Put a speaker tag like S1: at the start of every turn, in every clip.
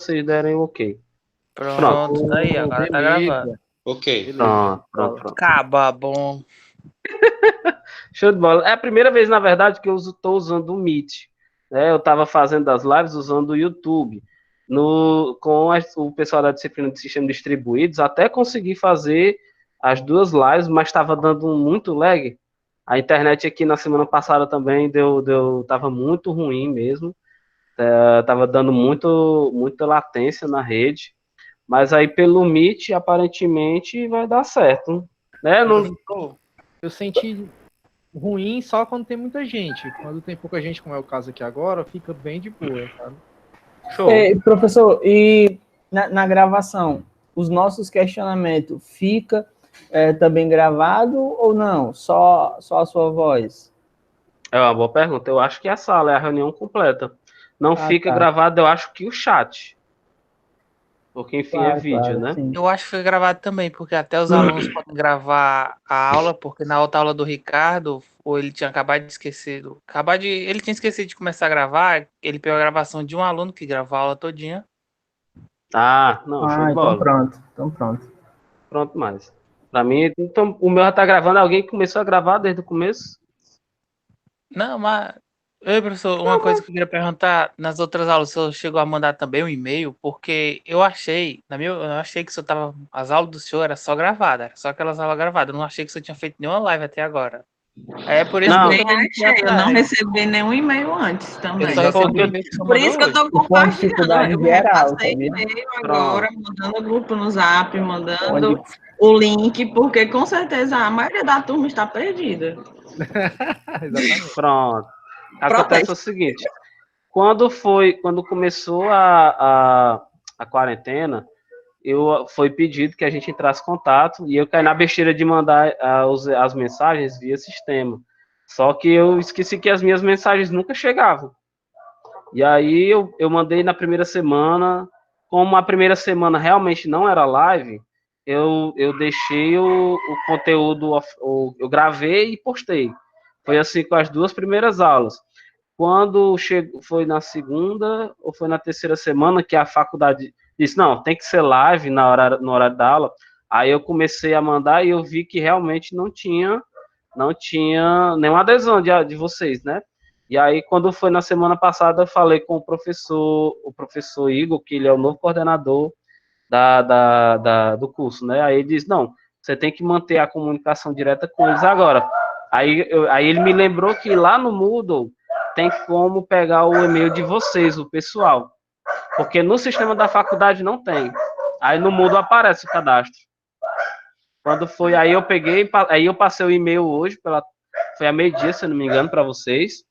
S1: vocês derem o ok.
S2: Pronto, tá aí, agora tá gravando.
S3: Ok.
S1: Pronto.
S2: Acaba, bom.
S1: Show de bola. É a primeira vez, na verdade, que eu estou usando o Meet. Né? Eu estava fazendo as lives usando o YouTube. O pessoal da disciplina de sistemas distribuídos, até consegui fazer as duas lives, mas estava dando muito lag. A internet aqui na semana passada também tava muito ruim mesmo. Tava dando muita latência na rede. Mas aí pelo Meet, aparentemente, vai dar certo. Né?
S4: Eu senti ruim só quando tem muita gente. Quando tem pouca gente, como é o caso aqui agora, fica bem de boa, sabe?
S1: Show.
S5: Professor, e na gravação, os nossos questionamentos fica também gravado ou não? Só a sua voz?
S1: É uma boa pergunta. Eu acho que a sala é a reunião completa. Não fica gravado, eu acho que o chat. Porque, enfim, é vídeo, né?
S5: Sim.
S2: Eu acho que foi gravado também, porque até os alunos podem gravar a aula, porque na outra aula do Ricardo, ou ele tinha acabado de esquecer, ele tinha esquecido de começar a gravar, ele pegou a gravação de um aluno que gravou a aula todinha.
S1: Não, show de
S5: então
S1: bola.
S5: pronto.
S1: Pronto mais. Pra mim, então, o meu já tá gravando, alguém começou a gravar desde o começo?
S2: Não, mas... Ei, professor, uma coisa que eu queria perguntar, nas outras aulas, o senhor chegou a mandar também um e-mail, porque eu achei que o senhor tava, as aulas do senhor era só gravada, era só aquelas aulas gravadas, eu não achei que o senhor tinha feito nenhuma live até agora. É por isso
S1: Não.
S2: que
S6: eu não recebi nenhum e-mail antes também.
S2: Eu só recebi o e-mail que o senhor
S6: Por isso que
S2: mandou
S6: eu
S2: hoje.
S6: tô compartilhando. Eu
S5: geral,
S6: passei
S5: tá
S6: e-mail agora, mandando grupo no Zap, mandando o link, porque com certeza a maioria da turma está perdida.
S4: Exatamente.
S1: Pronto. Acontece o seguinte, quando começou a quarentena, foi pedido que a gente entrasse em contato e eu caí na besteira de mandar as mensagens via sistema. Só que eu esqueci que as minhas mensagens nunca chegavam. E aí eu mandei na primeira semana, como a primeira semana realmente não era live, eu deixei o conteúdo, eu gravei e postei. Foi assim com as duas primeiras aulas. Quando foi na segunda ou foi na terceira semana que a faculdade disse, não, tem que ser live no horário da aula, aí eu comecei a mandar e eu vi que realmente não tinha nenhuma adesão de vocês, né? E aí, quando foi na semana passada, eu falei com o professor Igor, que ele é o novo coordenador do curso, né? Aí ele disse, não, você tem que manter a comunicação direta com eles agora. Aí ele me lembrou que lá no Moodle tem como pegar o e-mail de vocês, o pessoal. Porque no sistema da faculdade não tem. Aí no Moodle aparece o cadastro. Quando foi, aí eu passei o e-mail hoje, foi a meio-dia, se eu não me engano, para vocês.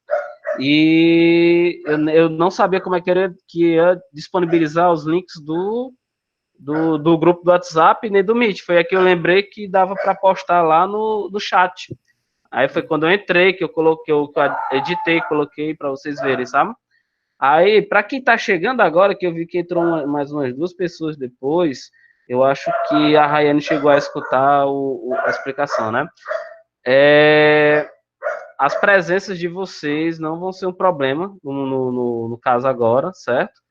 S1: E eu não sabia como é que ia disponibilizar os links do grupo do WhatsApp nem do Meet. Foi aqui que eu lembrei que dava para postar lá no chat. Aí foi quando eu entrei, que eu editei, coloquei para vocês verem, sabe? Aí, para quem está chegando agora, que eu vi que entrou mais umas duas pessoas depois, eu acho que a Rayane chegou a escutar a explicação, né? As presenças de vocês não vão ser um problema no caso agora, certo?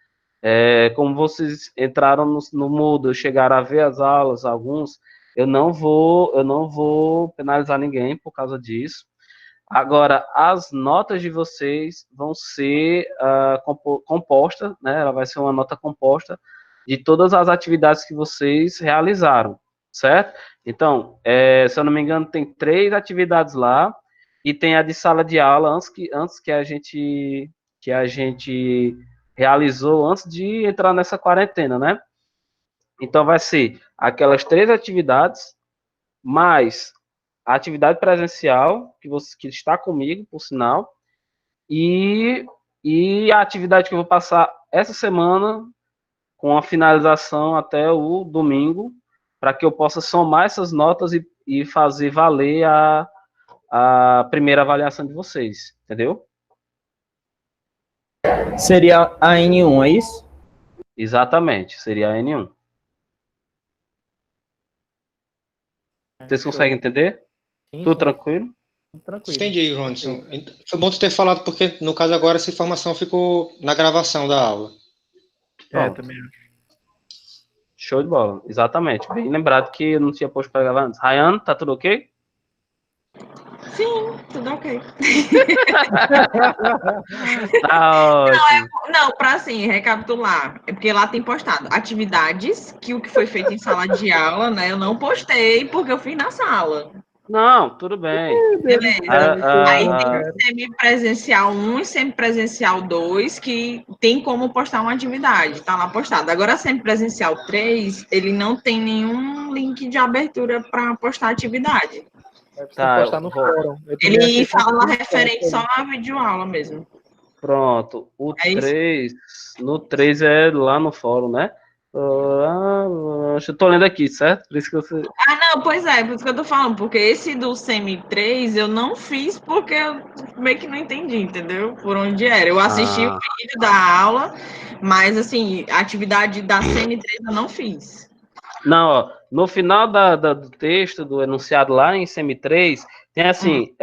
S1: Como vocês entraram no Moodle, chegaram a ver as aulas, alguns, eu não vou penalizar ninguém por causa disso. Agora, as notas de vocês vão ser compostas, né? Ela vai ser uma nota composta de todas as atividades que vocês realizaram, certo? Então, se eu não me engano, tem 3 atividades lá e tem a de sala de aula antes que a gente realizou antes de entrar nessa quarentena, né? Então, vai ser aquelas 3 atividades mais a atividade presencial, que está comigo, por sinal, e a atividade que eu vou passar essa semana, com a finalização até o domingo, para que eu possa somar essas notas e fazer valer a primeira avaliação de vocês, entendeu?
S5: Seria a N1, é isso?
S1: Exatamente, seria a N1. Vocês conseguem entender? Tudo tranquilo?
S3: Entendi, Ronson. Foi bom tu ter falado, porque no caso agora essa informação ficou na gravação da aula.
S1: Pronto.
S4: Também acho.
S1: Show de bola, exatamente. Bem lembrado que eu não tinha posto para gravar antes. Rayane, tá tudo ok?
S6: Sim, tudo ok.
S1: Tá ótimo.
S6: Não, para assim, recapitular, é porque lá tem postado atividades que o que foi feito em sala de aula, né? Eu não postei porque eu fiz na sala.
S1: Não, tudo bem.
S6: Beleza. Aí
S1: Ah,
S6: tem semipresencial 1 e semipresencial 2, que tem como postar uma atividade, tá lá postado. Agora, semipresencial 3, ele não tem nenhum link de abertura para postar atividade.
S1: tá,
S4: postar no fórum.
S6: Ele fala referente só à videoaula mesmo.
S1: pronto. O
S6: É isso?
S1: 3, no 3 é lá no fórum, né? Eu tô lendo aqui, certo? Por isso que você.
S6: Ah, não, pois é, por isso que eu tô falando, porque esse do Semi 3 eu não fiz porque eu meio que não entendi, entendeu? Por onde era. Eu assisti o vídeo da aula, mas assim, a atividade da Semi 3 eu não fiz.
S1: Não, ó, no final do texto, do enunciado lá em CM3, tem assim,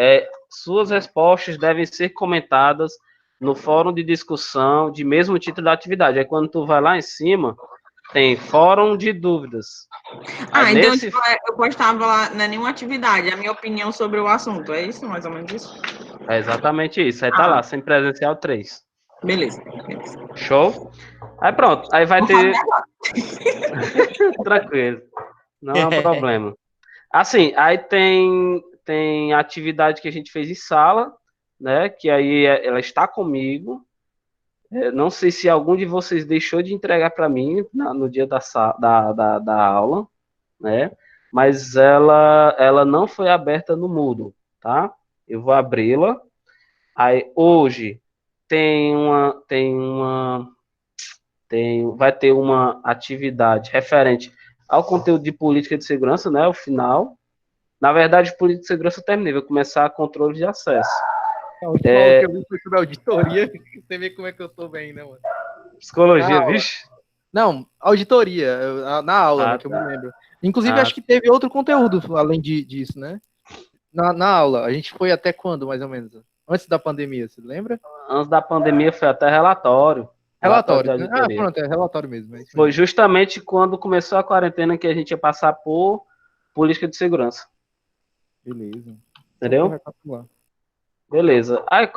S1: suas respostas devem ser comentadas no fórum de discussão de mesmo título da atividade. Aí quando tu vai lá em cima, tem fórum de dúvidas.
S6: Ah,
S1: Aí,
S6: então
S1: nesse...
S6: tipo, eu postava lá, não é nenhuma atividade, é a minha opinião sobre o assunto, é isso? Mais ou menos isso?
S1: É exatamente isso. Aí tá lá, sem presencial 3.
S6: Beleza.
S1: Show? Aí pronto, aí vai
S6: Vou fazer
S1: ter...
S6: agora.
S1: Tranquilo, não é um problema. Assim, aí tem atividade que a gente fez em sala, né? Que aí ela está comigo. Não sei se algum de vocês deixou de entregar para mim no dia da aula, né? Mas ela não foi aberta no Moodle, tá? Eu vou abri-la. Aí hoje vai ter uma atividade referente ao conteúdo de política de segurança, né? O final. Na verdade, política de segurança eu terminei, vou começar a controle de acesso.
S4: A última aula que eu vi foi sobre auditoria. Você vê como é que eu tô bem, né, mano?
S1: Psicologia, vixe?
S4: Não, auditoria, na aula, né, que eu me lembro. Inclusive, acho que teve outro conteúdo além disso, né? Na aula. A gente foi até quando, mais ou menos? Antes da pandemia, você lembra?
S1: Antes da pandemia foi até relatório.
S4: Relatório.
S1: De auditoria.
S4: Pronto, é relatório mesmo.
S1: Foi justamente quando começou a quarentena que a gente ia passar por política de segurança.
S4: Beleza.
S1: Entendeu? Beleza. Aí,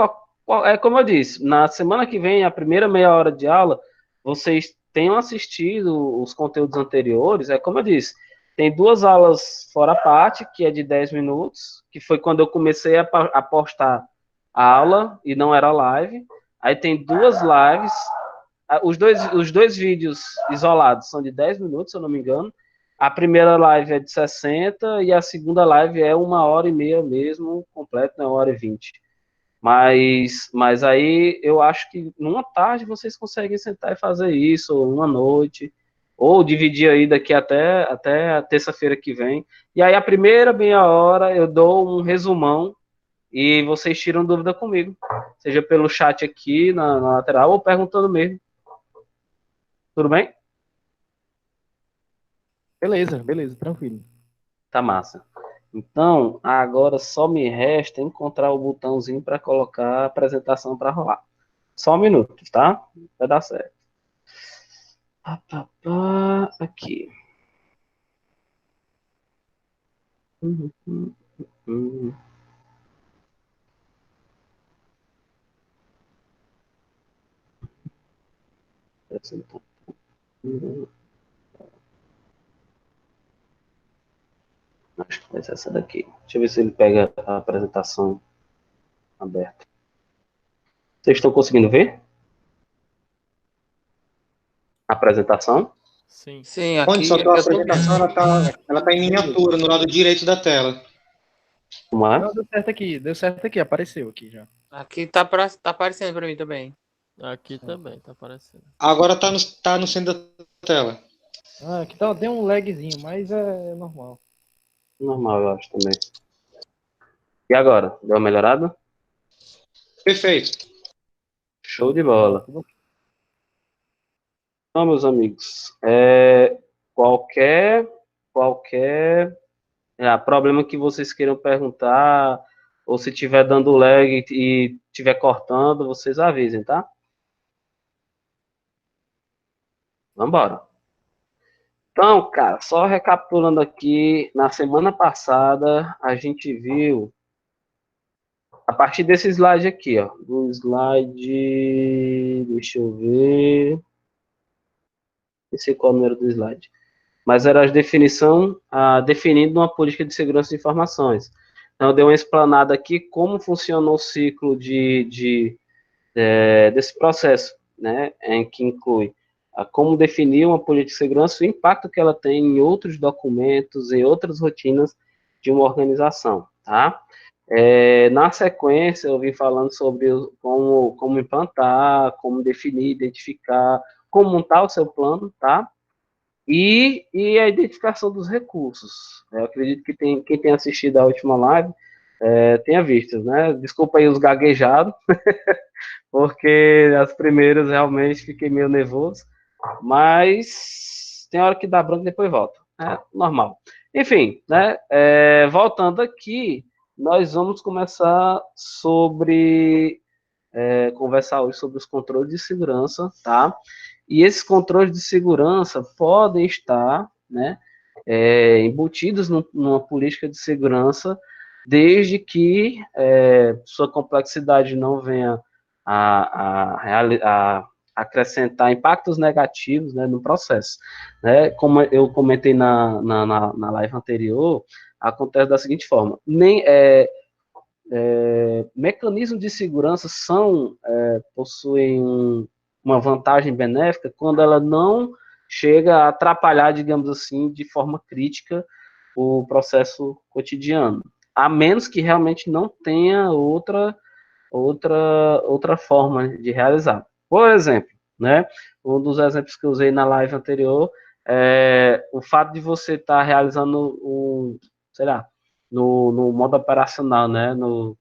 S1: como eu disse, na semana que vem, a primeira meia hora de aula, vocês tenham assistido os conteúdos anteriores. É como eu disse, tem 2 aulas fora a parte, que é de 10 minutos, que foi quando eu comecei a postar a aula e não era live. Aí tem 2 lives. Os dois vídeos isolados são de 10 minutos, se eu não me engano. A primeira live é de 60 e a segunda live é 1h30 mesmo, completo, né? 1h20. Mas aí eu acho que numa tarde vocês conseguem sentar e fazer isso, ou uma noite, ou dividir aí daqui até a terça-feira que vem. E aí a primeira meia hora eu dou um resumão e vocês tiram dúvida comigo, seja pelo chat aqui na lateral ou perguntando mesmo. Tudo bem?
S4: Beleza, tranquilo.
S1: Tá massa. Então, agora só me resta encontrar o botãozinho para colocar a apresentação para rolar. Só um minuto, tá? Vai dar certo. Aqui. Acho que vai ser essa daqui. Deixa eu ver se ele pega a apresentação aberta. Vocês estão conseguindo ver? A apresentação?
S2: Sim. Sim, aqui.
S3: Onde só que a apresentação ela tá em miniatura, no lado direito da tela.
S1: Como é?
S4: Não, deu certo aqui, apareceu aqui já.
S2: Aqui tá aparecendo pra mim também.
S7: Aqui também tá aparecendo.
S3: Agora tá no centro da tela.
S4: Aqui tem um lagzinho, mas é normal.
S1: Normal, eu acho também. E agora? Deu uma melhorada?
S3: Perfeito.
S1: Show de bola. Então, meus amigos, qualquer problema que vocês queiram perguntar, ou se tiver dando lag e tiver cortando, vocês avisem, tá? Vambora. Então, cara, só recapitulando aqui, na semana passada a gente viu, a partir desse slide aqui, ó, do slide, deixa eu ver, não sei qual é o número do slide, mas era definindo uma política de segurança de informações. Então, eu dei uma explanada aqui como funcionou o ciclo desse processo, né, em que inclui como definir uma política de segurança e o impacto que ela tem em outros documentos, em outras rotinas de uma organização, tá? Na sequência, eu vim falando sobre como implantar, como definir, identificar, como montar o seu plano, tá? E a identificação dos recursos. Eu acredito que quem tem assistido a última live tenha visto, né? Desculpa aí os gaguejados, porque as primeiras realmente fiquei meio nervoso, mas tem hora que dá branco e depois volta. É normal. Enfim, né? Voltando aqui, nós vamos começar conversar hoje sobre os controles de segurança, tá? E esses controles de segurança podem estar, né, embutidos numa política de segurança, desde que sua complexidade não venha a acrescentar impactos negativos, né, no processo. Né? Como eu comentei na live anterior, acontece da seguinte forma: mecanismos de segurança possuem uma vantagem benéfica quando ela não chega a atrapalhar, digamos assim, de forma crítica o processo cotidiano, a menos que realmente não tenha outra forma de realizar. Por exemplo, né, um dos exemplos que eu usei na live anterior o fato de você estar realizando sei lá, no modo operacional, né, no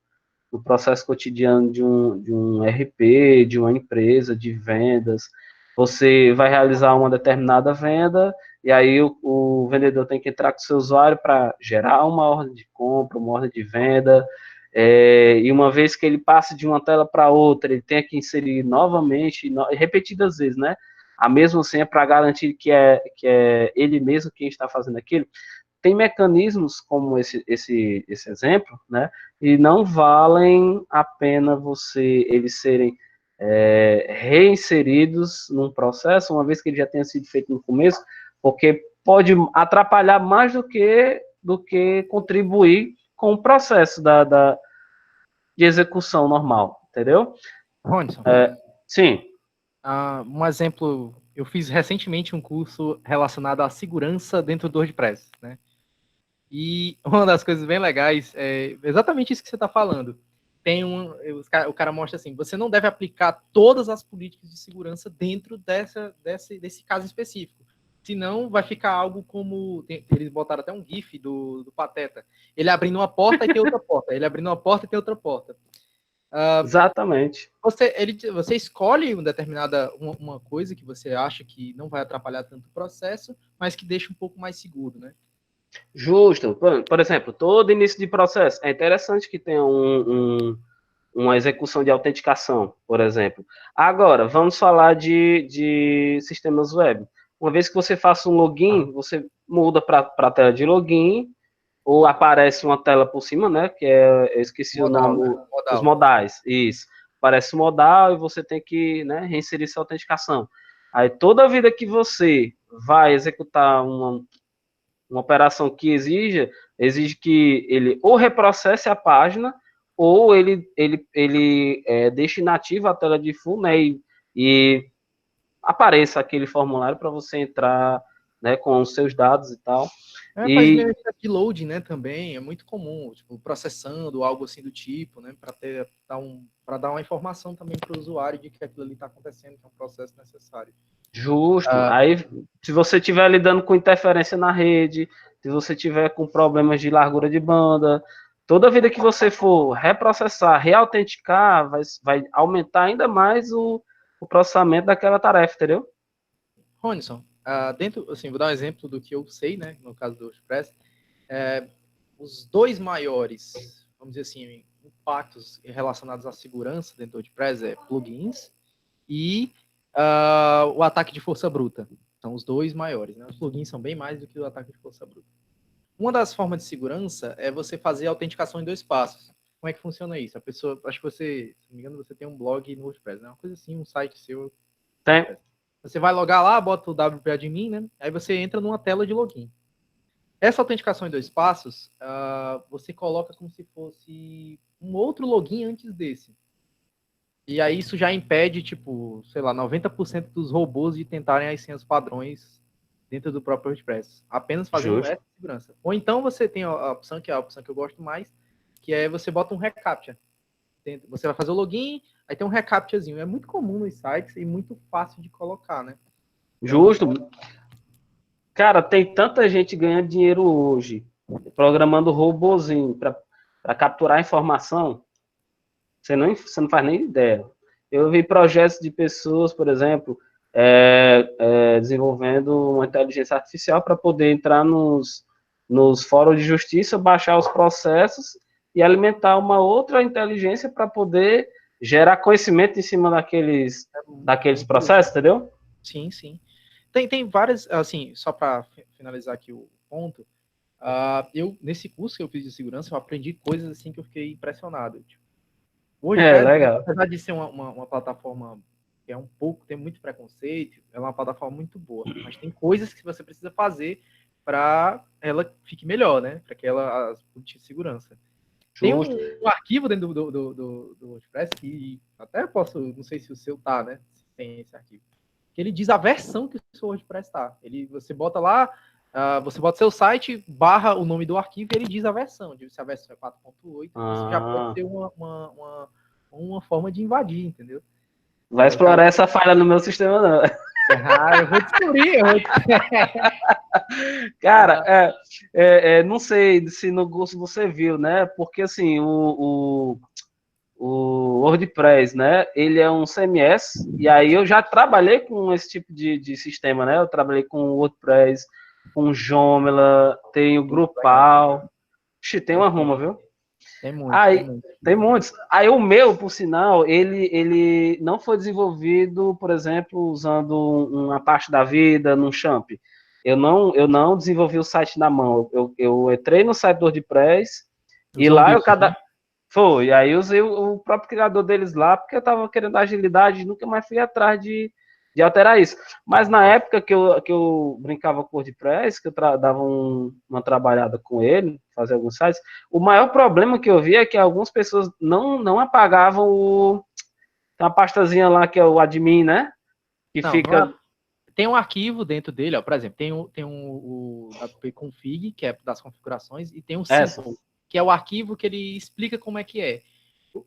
S1: processo cotidiano de um RP, de uma empresa, de vendas. Você vai realizar uma determinada venda, e aí o vendedor tem que entrar com o seu usuário para gerar uma ordem de compra, uma ordem de venda, e uma vez que ele passe de uma tela para outra, ele tem que inserir novamente, repetidas vezes, né? A mesma senha para garantir que é ele mesmo quem está fazendo aquilo. Tem mecanismos como esse exemplo, né? E não valem a pena eles serem reinseridos num processo, uma vez que ele já tenha sido feito no começo, porque pode atrapalhar mais do que contribuir com o processo de execução normal, entendeu?
S4: Ronson,
S1: Sim.
S4: Um exemplo, eu fiz recentemente um curso relacionado à segurança dentro do WordPress, né? E uma das coisas bem legais é exatamente isso que você está falando. O cara mostra assim, você não deve aplicar todas as políticas de segurança dentro desse caso específico. Senão vai ficar algo como... Eles botaram até um GIF do Pateta. Ele abrindo uma porta e tem outra porta. Ele abrindo uma porta e tem outra porta.
S1: Exatamente.
S4: Você escolhe uma coisa que você acha que não vai atrapalhar tanto o processo, mas que deixa um pouco mais seguro, né?
S1: Justo. Por exemplo, todo início de processo é interessante que tenha uma execução de autenticação, por exemplo. Agora, vamos falar de sistemas web. Uma vez que você faça um login, você muda para a tela de login, ou aparece uma tela por cima, né? Eu esqueci
S4: modal,
S1: o nome,
S4: né?
S1: os modais. Isso. Aparece o modal e você tem que, né, reinserir essa autenticação. Aí, toda vida que você vai executar uma operação que exige que ele ou reprocesse a página, ou ele deixe inativa a tela de full, né, e apareça aquele formulário para você entrar, né, com os seus dados e tal.
S4: Faz meio de loading, né, também, é muito comum, tipo, processando, algo assim do tipo, né, para dar uma informação também para o usuário de que aquilo ali está acontecendo, que é um processo necessário.
S1: Justo. Aí, se você estiver lidando com interferência na rede, se você tiver com problemas de largura de banda, toda vida que você for reprocessar, reautenticar, vai aumentar ainda mais o processamento daquela tarefa, entendeu?
S4: Ronison, assim, vou dar um exemplo do que eu sei, né, no caso do WordPress, os dois maiores, vamos dizer assim, impactos relacionados à segurança dentro do WordPress plugins e o ataque de força bruta. São os dois maiores, né? Os plugins são bem mais do que o ataque de força bruta. Uma das formas de segurança é você fazer a autenticação em 2 passos. Como é que funciona isso? A pessoa, acho que você, se não me engano, você tem um blog no WordPress, né? Uma coisa assim, um site seu.
S1: Tem.
S4: Você vai logar lá, bota o WP Admin, né? Aí você entra numa tela de login. Essa autenticação em 2 passos, você coloca como se fosse um outro login antes desse. E aí isso já impede, tipo, sei lá, 90% dos robôs de tentarem as senhas padrões dentro do próprio WordPress. Apenas fazendo essa segurança. Ou então você tem a opção, que é a opção que eu gosto mais, que é você bota um reCAPTCHA. Você vai fazer o login, aí tem um reCAPTCHAzinho. É muito comum nos sites e muito fácil de colocar, né?
S1: Justo. Cara, tem tanta gente ganhando dinheiro hoje, programando robozinho para capturar informação, você não faz nem ideia. Eu vi projetos de pessoas, por exemplo, desenvolvendo uma inteligência artificial para poder entrar nos fóruns de justiça, baixar os processos e alimentar uma outra inteligência para poder gerar conhecimento em cima daqueles processos, entendeu?
S4: Sim, sim. Tem várias, assim, só para finalizar aqui o ponto, nesse curso que eu fiz de segurança, eu aprendi coisas assim que eu fiquei impressionado. Tipo, hoje,
S1: legal.
S4: apesar de ser uma plataforma que tem muito preconceito, ela é uma plataforma muito boa, mas tem coisas que você precisa fazer para ela fique melhor, né? Para que ela políticas de segurança. Tem um arquivo dentro do WordPress que até posso, não sei se o seu tá, né? Se tem esse arquivo. Que ele diz a versão que o seu WordPress tá. Você bota lá, você bota seu site, barra o nome do arquivo e ele diz a versão. Se a versão é 4.8, isso já pode ser uma forma de invadir, entendeu?
S1: Vai explorar essa falha no meu sistema, não.
S4: Eu vou descobrir.
S1: Cara, não sei se no gosto você viu, né? Porque, assim, o WordPress, né? Ele é um CMS, e aí eu já trabalhei com esse tipo de sistema, né? Eu trabalhei com o WordPress, com o Joomla, tem o Drupal. Tem uma ruma, viu?
S4: Tem muito.
S1: Tem muitos. Aí o meu, por sinal, ele não foi desenvolvido, por exemplo, usando uma parte da vida num Champ. Eu não desenvolvi o site na mão. Eu entrei no site do WordPress e lá eu Foi, aí eu usei o próprio criador deles lá, porque eu tava querendo agilidade e nunca mais fui atrás de alterar isso. Mas na época que eu brincava com o WordPress, que eu dava uma trabalhada com ele, fazia alguns sites, o maior problema que eu vi é que algumas pessoas não apagavam tem uma pastazinha lá que é o admin, né?
S4: Tem um arquivo dentro dele, ó, por exemplo, tem o WP config, que é das configurações, e tem um simple, que é o arquivo que ele explica como é que é.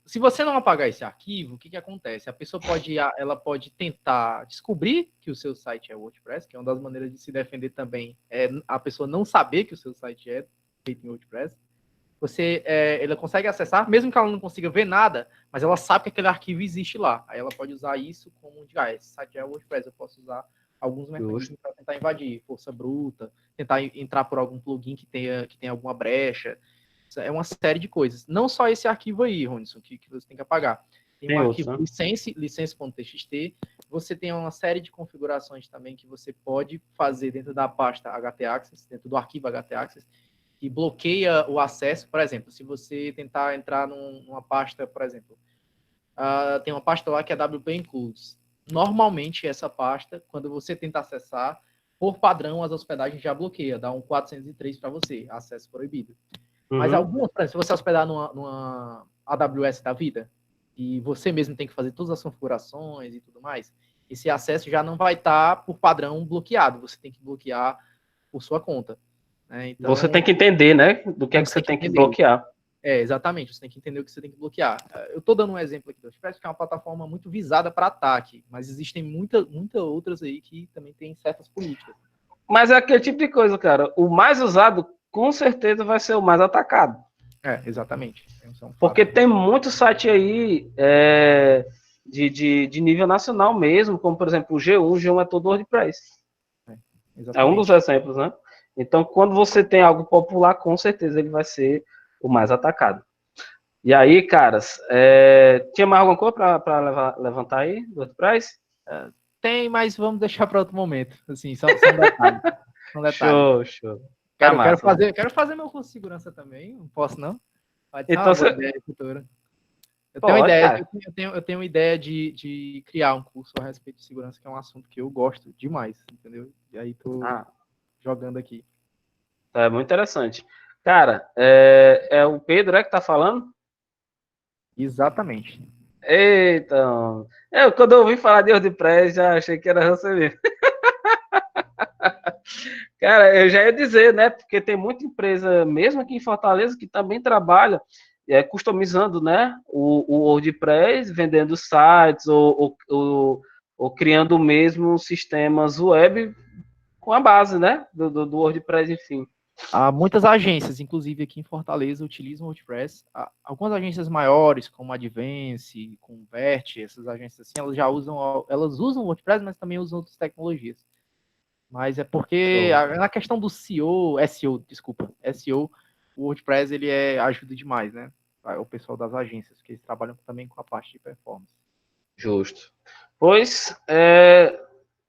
S4: Se você não apagar esse arquivo, o que acontece? A pessoa pode tentar descobrir que o seu site é WordPress, que é uma das maneiras de se defender também, é a pessoa não saber que o seu site é feito em WordPress. Ela consegue acessar, mesmo que ela não consiga ver nada, mas ela sabe que aquele arquivo existe lá. Aí ela pode usar isso como esse site é WordPress, eu posso usar alguns mecanismos para tentar invadir, força bruta, tentar entrar por algum plugin que tenha alguma brecha. É uma série de coisas. Não só esse arquivo aí, Ronison, que você tem que apagar. Tem um arquivo license.txt. Você tem uma série de configurações também que você pode fazer dentro da pasta htaccess, dentro do arquivo htaccess, que bloqueia o acesso. Por exemplo, se você tentar entrar numa pasta, por exemplo, tem uma pasta lá que é WP Includes. Normalmente, essa pasta, quando você tenta acessar, por padrão, as hospedagens já bloqueia, dá um 403 para você, acesso proibido. Mas algumas, se você hospedar numa AWS da vida, e você mesmo tem que fazer todas as configurações e tudo mais, esse acesso já não vai estar, por padrão, bloqueado. Você tem que bloquear por sua conta. Né? Então,
S1: você tem que entender, né? Do que você tem que bloquear.
S4: Exatamente. Você tem que entender o que você tem que bloquear. Eu estou dando um exemplo aqui do WordPress, que é uma plataforma muito visada para ataque, mas existem muitas outras aí que também tem certas políticas.
S1: Mas é aquele tipo de coisa, cara. O mais usado com certeza vai ser o mais atacado.
S4: Exatamente.
S1: Porque tem muito site aí de nível nacional mesmo, como, por exemplo, o G1. O G1 é todo WordPress. É um dos exemplos, né? Então, quando você tem algo popular, com certeza ele vai ser o mais atacado. E aí, caras, tinha mais alguma coisa para levantar aí do WordPress?
S4: Tem, mas vamos deixar para outro momento. Assim, são detalhes. São detalhes.
S1: Show.
S4: Quero fazer meu curso de segurança também. Não posso, não? Pode ser
S1: Então,
S4: uma boa ideia futura. Eu tenho uma ideia de criar um curso a respeito de segurança, que é um assunto que eu gosto demais, entendeu? E aí tô jogando aqui.
S1: É muito interessante. Cara, é o Pedro que tá falando?
S4: Exatamente.
S1: Eita! Quando eu ouvi falar de WordPress, já achei que era você mesmo. Cara, eu já ia dizer, né? Porque tem muita empresa, mesmo aqui em Fortaleza, que também trabalha customizando, né? O WordPress, vendendo sites ou criando mesmo sistemas web com a base, né? Do WordPress, enfim.
S4: Há muitas agências, inclusive aqui em Fortaleza, utilizam o WordPress. Algumas agências maiores, como a Advance, Convert, essas agências assim, elas usam o WordPress, mas também usam outras tecnologias. Mas é porque na questão do SEO, o WordPress ele ajuda demais, né? O pessoal das agências, que eles trabalham também com a parte de performance.
S1: Justo. Pois,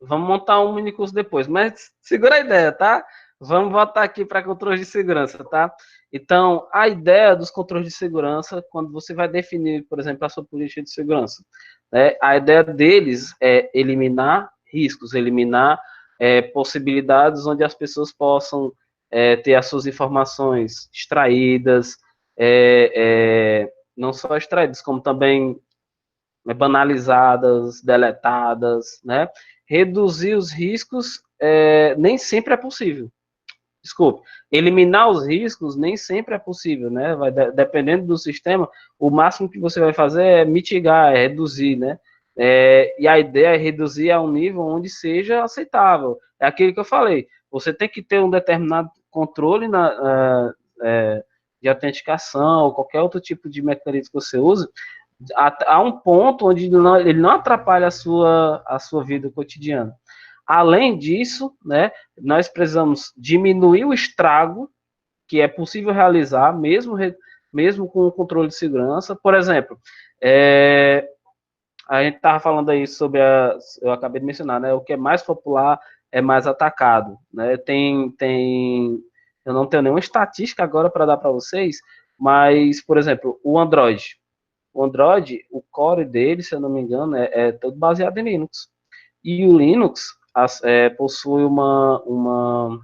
S1: vamos montar um mini curso depois, mas segura a ideia, tá? Vamos voltar aqui para controles de segurança, tá? Então, a ideia dos controles de segurança, quando você vai definir, por exemplo, a sua política de segurança, né, a ideia deles é eliminar riscos, eliminar possibilidades onde as pessoas possam ter as suas informações extraídas, não só extraídas, como também banalizadas, deletadas, né? Reduzir os riscos nem sempre é possível. Desculpe, eliminar os riscos nem sempre é possível, né? Dependendo do sistema, o máximo que você vai fazer é mitigar, é reduzir, né? E a ideia é reduzir a um nível onde seja aceitável. É aquilo que eu falei. Você tem que ter um determinado controle de autenticação ou qualquer outro tipo de mecanismo que você use, a um ponto onde ele não atrapalha a sua vida cotidiana. Além disso, né, nós precisamos diminuir o estrago que é possível realizar, mesmo com o controle de segurança. Por exemplo, a gente estava falando aí sobre eu acabei de mencionar, né, o que é mais popular é mais atacado, né? Eu não tenho nenhuma estatística agora para dar para vocês, mas, por exemplo, o Android, o core dele, se eu não me engano, é todo baseado em Linux. E o Linux possui uma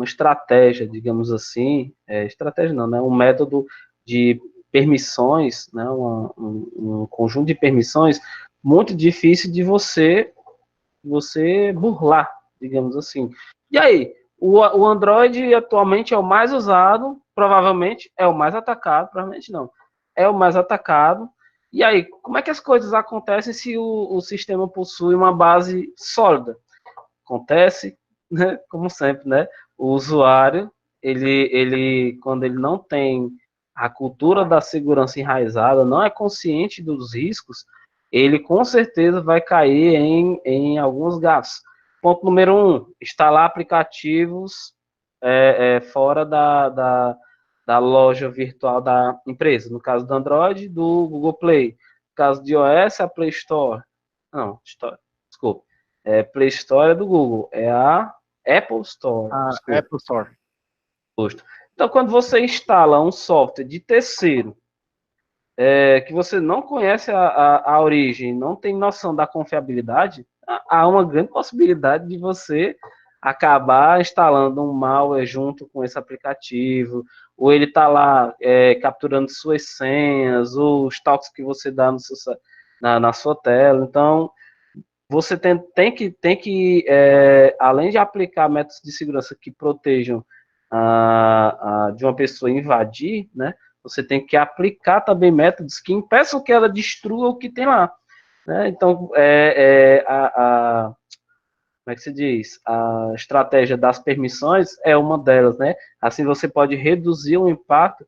S1: estratégia, digamos assim, estratégia não, né? Um método de permissões, né? Um conjunto de permissões muito difícil de você burlar, digamos assim. E aí, o Android atualmente é o mais usado, provavelmente é o mais atacado, provavelmente não, é o mais atacado. E aí, como é que as coisas acontecem se o sistema possui uma base sólida? Acontece, né, como sempre, né? O usuário, quando ele não tem a cultura da segurança enraizada, não é consciente dos riscos, ele com certeza vai cair em alguns gafes. Ponto número 1, instalar aplicativos fora da loja virtual da empresa. No caso do Android, do Google Play. No caso de iOS, a Play Store. Não, desculpa. Play Store é do Google, é a Apple Store.
S4: Apple Store.
S1: Então, quando você instala um software de terceiro, que você não conhece a origem, não tem noção da confiabilidade, há uma grande possibilidade de você acabar instalando um malware junto com esse aplicativo, ou ele está lá capturando suas senhas, ou os toques que você dá na sua tela. Então, você tem que além de aplicar métodos de segurança que protejam de uma pessoa invadir, né? Você tem que aplicar também métodos que impeçam que ela destrua o que tem lá, né? Então, como é que se diz? A estratégia das permissões é uma delas, né? Assim você pode reduzir o impacto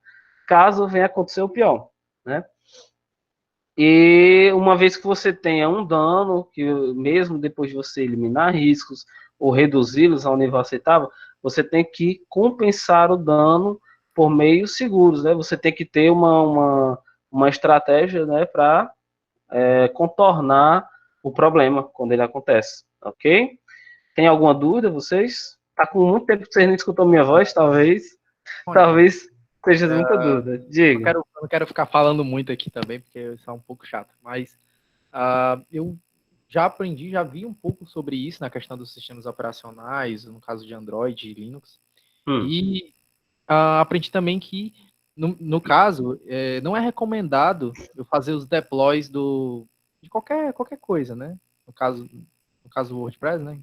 S1: caso venha acontecer o pior, né? E uma vez que você tenha um dano, que mesmo depois de você eliminar riscos ou reduzi-los ao nível aceitável, você tem que compensar o dano por meios seguros, né? Você tem que ter uma estratégia, né, para contornar o problema quando ele acontece, ok? Tem alguma dúvida, vocês? Tá com muito tempo que vocês não escutam minha voz, talvez. Talvez seja muita dúvida. Diga.
S4: Eu não quero ficar falando muito aqui também, porque isso é um pouco chato, mas eu já aprendi, já vi um pouco sobre isso na questão dos sistemas operacionais, no caso de Android e Linux, e aprendi também que, no caso, não é recomendado eu fazer os deploys de qualquer coisa, né? No caso do WordPress, né?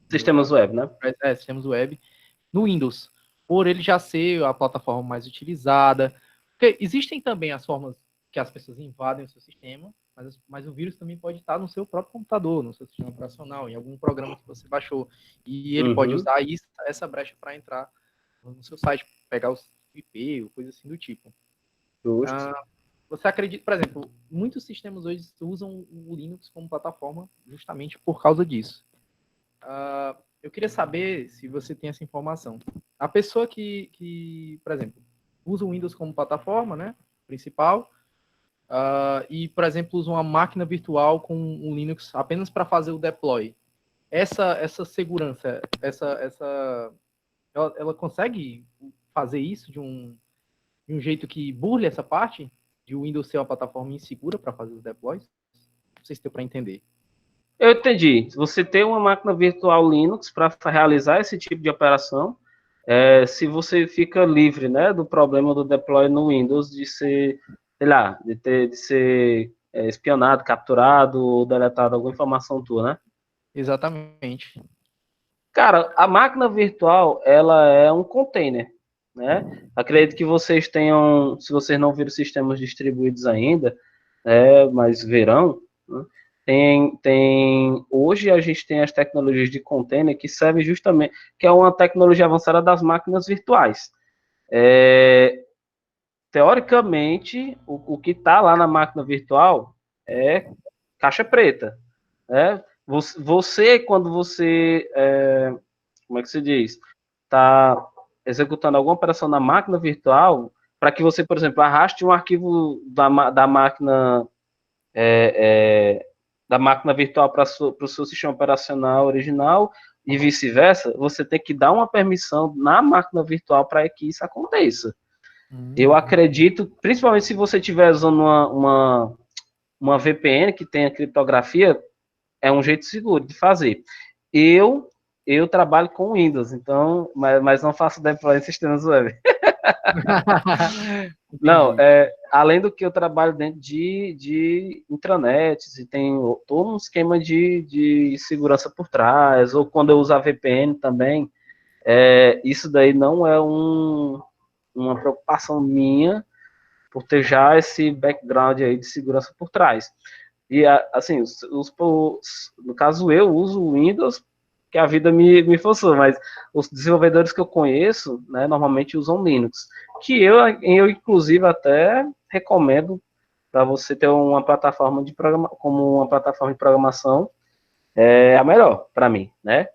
S1: Sistemas web, né?
S4: Sistemas web, no Windows, por ele já ser a plataforma mais utilizada. Porque existem também as formas que as pessoas invadem o seu sistema, mas o vírus também pode estar no seu próprio computador, no seu sistema operacional, em algum programa que você baixou. E ele pode usar essa brecha para entrar no seu site, pegar o IP ou coisa assim do tipo. Você acredita, por exemplo, muitos sistemas hoje usam o Linux como plataforma justamente por causa disso. Eu queria saber se você tem essa informação. A pessoa que, por exemplo, usa o Windows como plataforma, né, principal, e, por exemplo, usa uma máquina virtual com um Linux apenas para fazer o deploy. Essa segurança, ela consegue fazer isso de um jeito que burle essa parte de o Windows ser uma plataforma insegura para fazer os deploys? Não sei se deu para entender.
S1: Eu entendi. Você tem uma máquina virtual Linux para realizar esse tipo de operação, se você fica livre, né, do problema do deploy no Windows de ser, sei lá, de ser espionado, capturado ou deletado alguma informação tua, né?
S4: Exatamente.
S1: Cara, a máquina virtual, ela é um container, né? Acredito que vocês tenham, se vocês não viram sistemas distribuídos ainda, mas verão, né? Hoje a gente tem as tecnologias de container que servem justamente, que é uma tecnologia avançada das máquinas virtuais. Teoricamente, o que está lá na máquina virtual é caixa preta, né? Você, quando você, como é que se diz, está executando alguma operação na máquina virtual, para que você, por exemplo, arraste um arquivo da máquina da máquina virtual para o seu sistema operacional original e vice-versa, você tem que dar uma permissão na máquina virtual para que isso aconteça. Eu acredito, principalmente se você estiver usando uma VPN que tenha criptografia, é um jeito seguro de fazer. Eu trabalho com Windows, então, mas não faço deploy em sistemas web. Não, além do que eu trabalho dentro de intranets e tem todo um esquema de segurança por trás, ou quando eu uso a VPN também, isso daí não é uma preocupação minha, por ter já esse background aí de segurança por trás. E, assim, no caso eu uso o Windows, que a vida me forçou, mas os desenvolvedores que eu conheço, né, normalmente usam Linux, que eu inclusive até recomendo para você ter uma plataforma como uma plataforma de programação, a melhor para mim, né?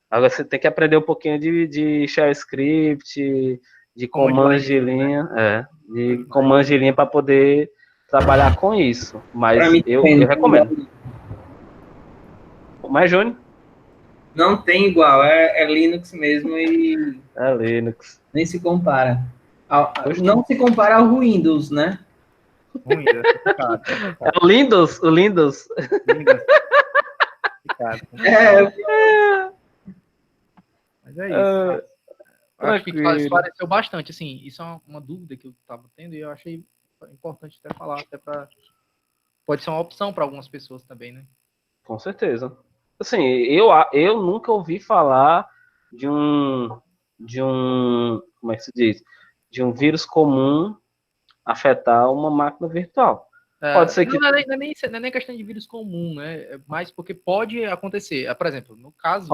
S1: Agora você tem que aprender um pouquinho de shell script, de comandos de linha, de comandos de linha para poder trabalhar com isso. Mas eu recomendo. Mas, Júnior?
S5: Não tem igual, é Linux mesmo e...
S1: É Linux.
S5: Nem se compara. Não se compara ao Windows, né?
S4: Windows,
S1: é o Windows? O Windows.
S4: Mas é isso. Acho que esclareceu bastante. Assim, isso é uma dúvida que eu estava tendo e eu achei importante até falar, até para... Pode ser uma opção para algumas pessoas também, né?
S1: Com certeza. Assim, eu nunca ouvi falar de um, como é que se diz? De um vírus comum afetar uma máquina virtual. Pode ser que...
S4: Não é nem questão de vírus comum, né? Mas porque pode acontecer. Por exemplo, no caso,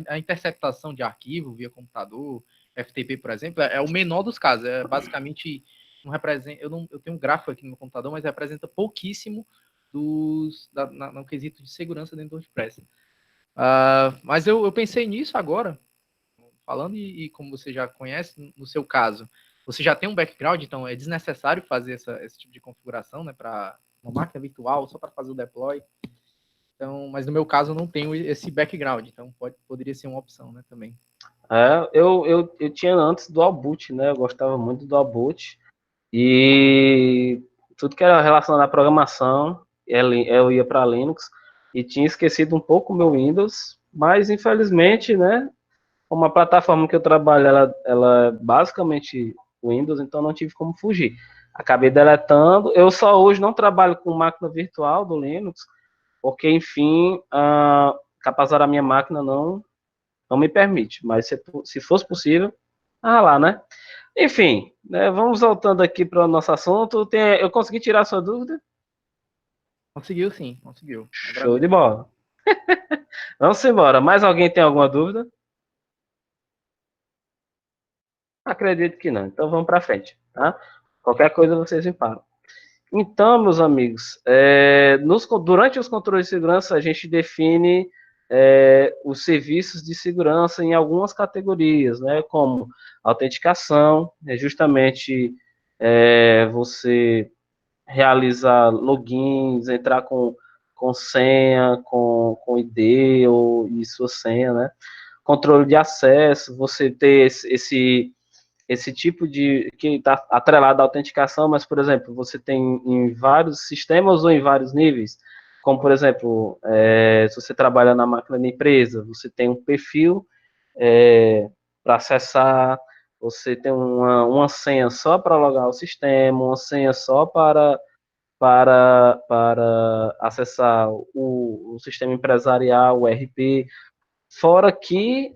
S4: a interceptação de arquivo via computador, FTP, por exemplo, é o menor dos casos. É basicamente, não representa. Eu tenho um gráfico aqui no meu computador, mas representa pouquíssimo no quesito de segurança dentro do WordPress. Mas eu pensei nisso agora, falando, e como você já conhece, no seu caso, você já tem um background, então é desnecessário fazer esse tipo de configuração, né, para uma máquina virtual só para fazer o deploy. Então, mas no meu caso eu não tenho esse background, então poderia ser uma opção, né, também.
S1: Eu tinha antes Dual Boot, né? Eu gostava muito do Dual Boot. E tudo que era relacionado à programação, eu ia para Linux e tinha esquecido um pouco o meu Windows, mas infelizmente, né? Uma plataforma que eu trabalho, ela é basicamente Windows, então não tive como fugir. Acabei deletando. Eu só hoje não trabalho com máquina virtual do Linux, porque, enfim, capacitar a minha máquina não me permite. Mas se fosse possível, lá, né? Enfim, né, vamos voltando aqui para o nosso assunto. Eu consegui tirar a sua dúvida?
S4: Conseguiu, sim, conseguiu.
S1: Show de bola. Vamos embora. Mais alguém tem alguma dúvida? Acredito que não. Então vamos para frente, tá? Qualquer coisa vocês me param. Então, meus amigos, durante os controles de segurança, a gente define os serviços de segurança em algumas categorias, né? Como autenticação, é justamente você realizar logins, entrar com senha, com ID e sua senha, né? Controle de acesso, você ter esse tipo de que está atrelado à autenticação, mas, por exemplo, você tem em vários sistemas ou em vários níveis, como, por exemplo, se você trabalha na máquina da empresa, você tem um perfil para acessar, você tem uma senha só para logar o sistema, uma senha só para acessar o sistema empresarial, o RP, fora que,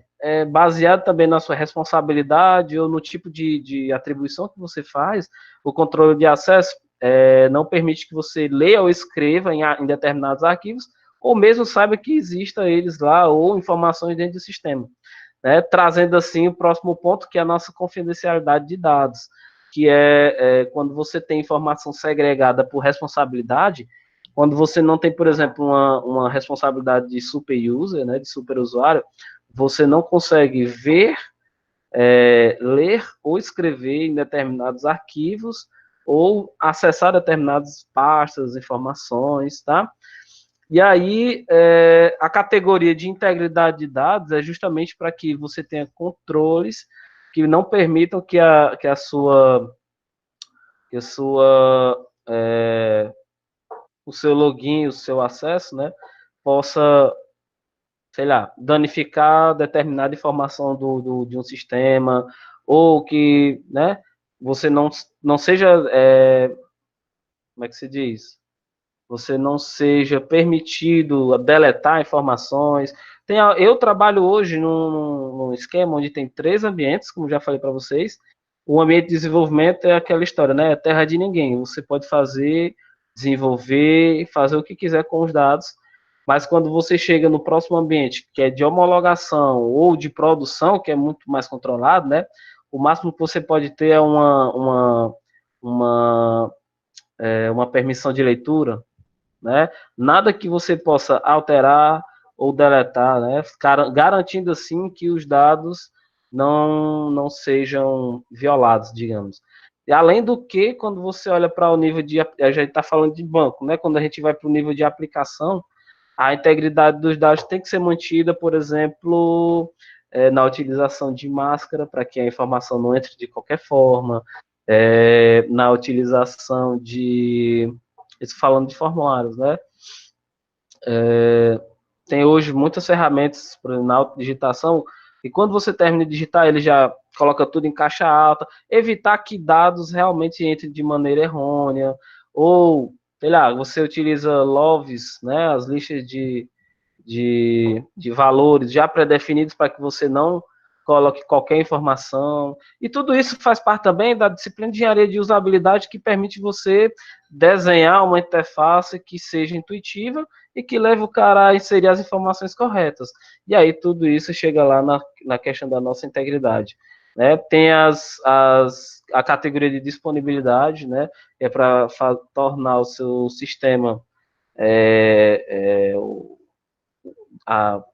S1: baseado também na sua responsabilidade ou no tipo de atribuição que você faz, o controle de acesso não permite que você leia ou escreva em determinados arquivos, ou mesmo saiba que exista eles lá, ou informações dentro do sistema. Né? Trazendo assim o próximo ponto, que é a nossa confidencialidade de dados, que quando você tem informação segregada por responsabilidade, quando você não tem, por exemplo, uma responsabilidade de super user, né, de super usuário, você não consegue ver, ler ou escrever em determinados arquivos ou acessar determinadas pastas, informações, tá? E aí, a categoria de integridade de dados é justamente para que você tenha controles que não permitam que a sua o seu login, o seu acesso, né, possa, sei lá, danificar determinada informação de um sistema, ou que, né, você não seja, como é que se diz? Você não seja permitido deletar informações. Eu trabalho hoje num esquema onde tem 3 ambientes, como já falei para vocês. O ambiente de desenvolvimento é aquela história, né? É terra de ninguém. Você pode desenvolver, fazer o que quiser com os dados, mas quando você chega no próximo ambiente, que é de homologação ou de produção, que é muito mais controlado, né? O máximo que você pode ter é uma permissão de leitura, né? Nada que você possa alterar ou deletar, né? Garantindo assim que os dados não sejam violados, digamos. E além do que, quando você olha para o nível a gente está falando de banco, né? Quando a gente vai para o nível de aplicação, a integridade dos dados tem que ser mantida, por exemplo, na utilização de máscara, para que a informação não entre de qualquer forma, na utilização isso falando de formulários, né? Tem hoje muitas ferramentas na autodigitação, e quando você termina de digitar, ele já coloca tudo em caixa alta, evitar que dados realmente entrem de maneira errônea, ou, sei lá, você utiliza LOVs, né, as listas de valores já pré-definidos para que você não coloque qualquer informação. E tudo isso faz parte também da disciplina de engenharia de usabilidade, que permite você desenhar uma interface que seja intuitiva e que leve o cara a inserir as informações corretas. E aí tudo isso chega lá na questão da nossa integridade. Né? Tem a categoria de disponibilidade, né? Que é para tornar o seu sistema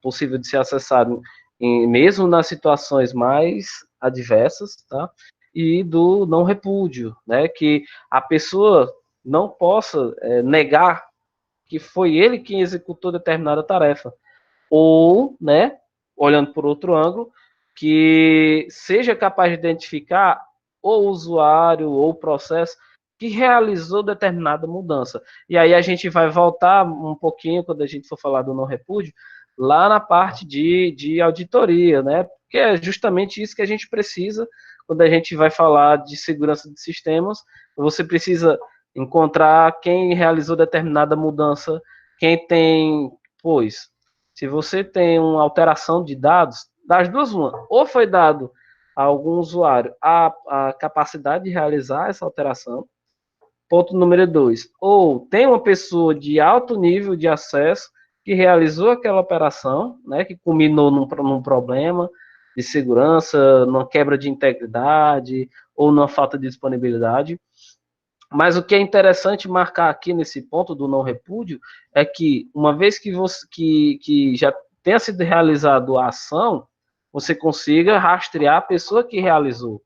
S1: possível de ser acessado mesmo nas situações mais adversas, tá? E do não repúdio, né? Que a pessoa não possa negar que foi ele quem executou determinada tarefa. Ou, né, olhando por outro ângulo, que seja capaz de identificar o usuário ou o processo que realizou determinada mudança. E aí a gente vai voltar um pouquinho, quando a gente for falar do não repúdio, lá na parte de auditoria, né? Porque é justamente isso que a gente precisa quando a gente vai falar de segurança de sistemas. Você precisa encontrar quem realizou determinada mudança, quem tem, pois, se você tem uma alteração de dados, das duas uma, ou foi dado a algum usuário a capacidade de realizar essa alteração, ponto número 2, ou tem uma pessoa de alto nível de acesso que realizou aquela operação, né, que culminou num problema de segurança, numa quebra de integridade ou numa falta de disponibilidade. Mas o que é interessante marcar aqui nesse ponto do não repúdio é que, uma vez que você que já tenha sido realizado a ação, você consiga rastrear a pessoa que realizou,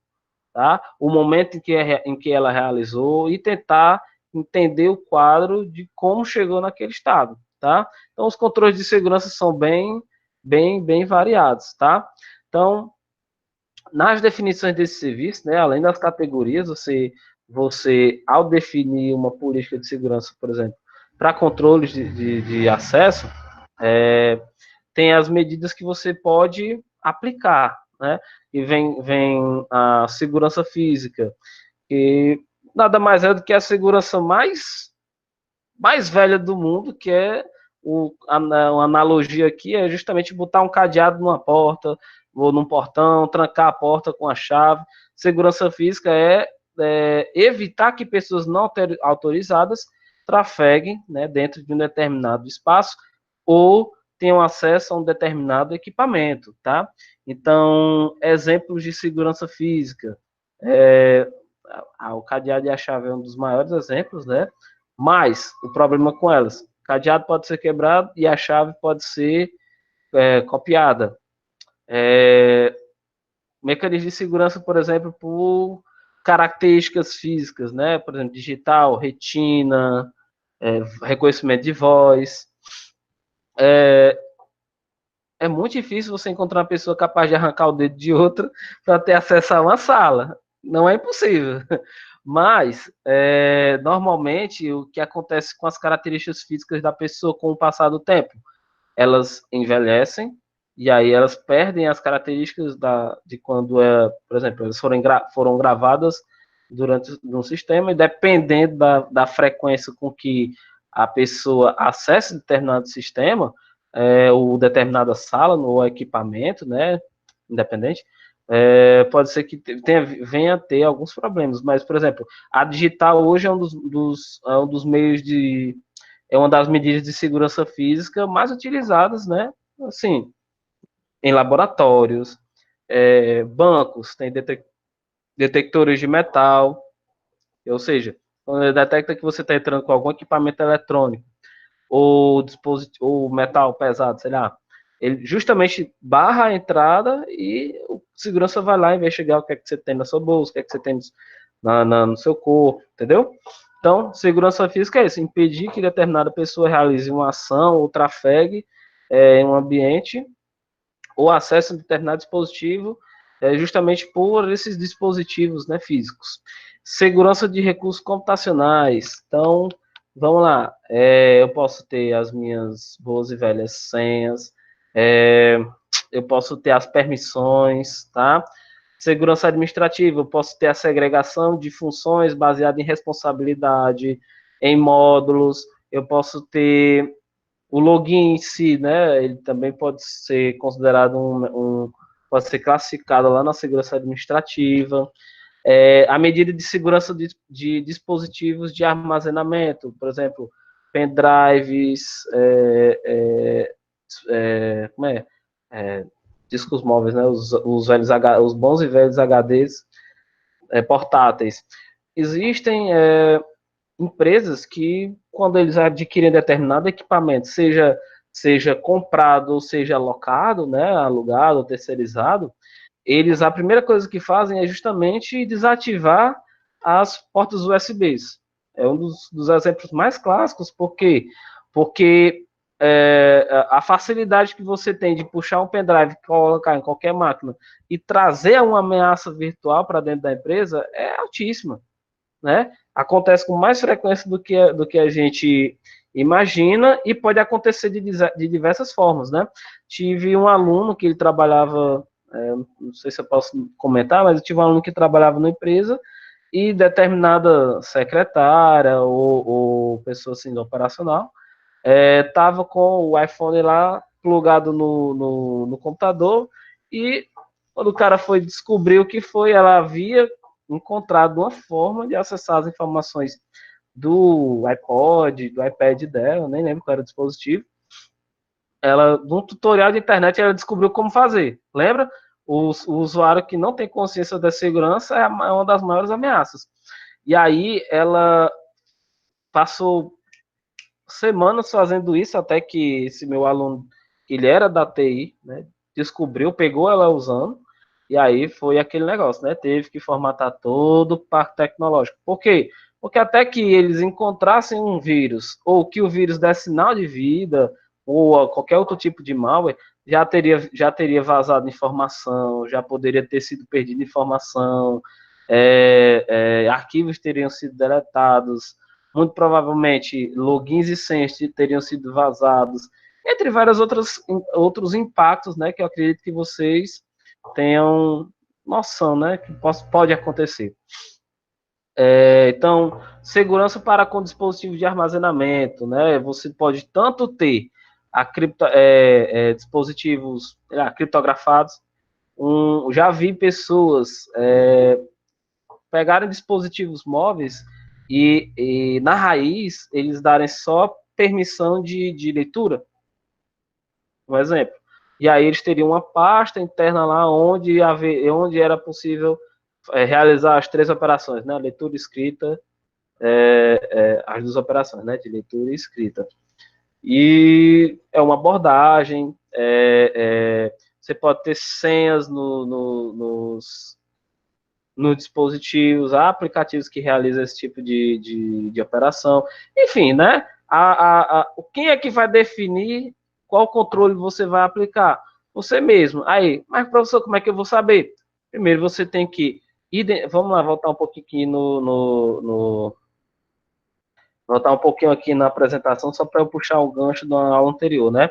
S1: tá? O momento em que ela realizou e tentar entender o quadro de como chegou naquele estado, tá? Então, os controles de segurança são bem variados, tá? Então, nas definições desse serviço, né, além das categorias, você, ao definir uma política de segurança, por exemplo, para controles de acesso, tem as medidas que você pode aplicar, né? E vem a segurança física, que nada mais é do que a segurança mais velha do mundo, que é uma analogia aqui, é justamente botar um cadeado numa porta, ou num portão, trancar a porta com a chave. Segurança física é evitar que pessoas não autorizadas trafeguem, né, dentro de um determinado espaço ou tenham acesso a um determinado equipamento, tá? Então, exemplos de segurança física. O cadeado e a chave é um dos maiores exemplos, né? Mas o problema com elas, o cadeado pode ser quebrado e a chave pode ser copiada. Mecanismos de segurança, por exemplo, por características físicas, né? Por exemplo, digital, retina, reconhecimento de voz. É muito difícil você encontrar uma pessoa capaz de arrancar o dedo de outra para ter acesso a uma sala. Não é impossível. Mas, normalmente, o que acontece com as características físicas da pessoa com o passar do tempo? Elas envelhecem, e aí elas perdem as características de quando, por exemplo, elas foram gravadas durante um sistema, e dependendo da frequência com que a pessoa acessa determinado sistema, ou determinada sala, ou equipamento, né, independente, pode ser que venha a ter alguns problemas. Mas, por exemplo, a digital hoje é um dos meios é uma das medidas de segurança física mais utilizadas, né? Assim, em laboratórios, bancos, tem detectores de metal, ou seja, quando ele detecta que você está entrando com algum equipamento eletrônico ou dispositivo, ou metal pesado, sei lá, ele justamente barra a entrada e o segurança vai lá investigar o que é que você tem na sua bolsa, o que é que você tem no seu corpo, entendeu? Então, segurança física é isso, impedir que determinada pessoa realize uma ação ou trafegue em um ambiente ou acesse um determinado dispositivo justamente por esses dispositivos, né, físicos. Segurança de recursos computacionais. Então, vamos lá. Eu posso ter as minhas boas e velhas senhas, eu posso ter as permissões, tá? Segurança administrativa, eu posso ter a segregação de funções baseada em responsabilidade, em módulos, eu posso ter o login em si, né? Ele também pode ser considerado pode ser classificado lá na segurança administrativa. A medida de segurança de dispositivos de armazenamento, por exemplo, pendrives, como discos móveis, né? Os velhos os bons e velhos HDs portáteis. Existem empresas que, quando eles adquirem determinado equipamento, seja comprado ou seja alocado, né, alugado ou terceirizado, a primeira coisa que fazem é justamente desativar as portas USBs. É um dos exemplos mais clássicos, por quê? Porque a facilidade que você tem de puxar um pendrive, colocar em qualquer máquina e trazer uma ameaça virtual para dentro da empresa é altíssima, né? Acontece com mais frequência do que a gente imagina e pode acontecer de diversas formas, né? Tive um aluno que ele trabalhava, não sei se eu posso comentar, mas eu tive um aluno que trabalhava numa empresa e determinada secretária ou pessoa assim do operacional estava com o iPhone lá plugado no computador e quando o cara foi descobrir o que foi, ela havia encontrado uma forma de acessar as informações do iPod, do iPad dela, nem lembro qual era o dispositivo. Ela, num tutorial de internet, ela descobriu como fazer. Lembra? O usuário que não tem consciência da segurança é uma das maiores ameaças. E aí ela passou semanas fazendo isso, até que esse meu aluno, ele era da TI, né, descobriu, pegou ela usando, e aí foi aquele negócio, né? Teve que formatar todo o parque tecnológico. Por quê? Porque até que eles encontrassem um vírus, ou que o vírus desse sinal de vida, ou qualquer outro tipo de malware, já teria vazado informação, já poderia ter sido perdida informação, arquivos teriam sido deletados, muito provavelmente logins e senhas teriam sido vazados, entre vários outros impactos, né, que eu acredito que vocês tenham noção, né, que pode acontecer. Então, segurança para com dispositivos de armazenamento, né, você pode tanto ter dispositivos criptografados, já vi pessoas pegarem dispositivos móveis e na raiz eles darem só permissão de leitura, um exemplo. E aí eles teriam uma pasta interna lá onde era possível realizar as 3 operações, né? Leitura e escrita, as 2 operações, né? De leitura e escrita. E é uma abordagem, você pode ter senhas nos dispositivos, há aplicativos que realizam esse tipo de operação. Enfim, né? Quem é que vai definir qual controle você vai aplicar? Você mesmo. Aí, mas professor, como é que eu vou saber? Primeiro você tem que vamos lá, voltar um pouquinho aqui voltar um pouquinho aqui na apresentação, só para eu puxar o gancho da aula anterior, né?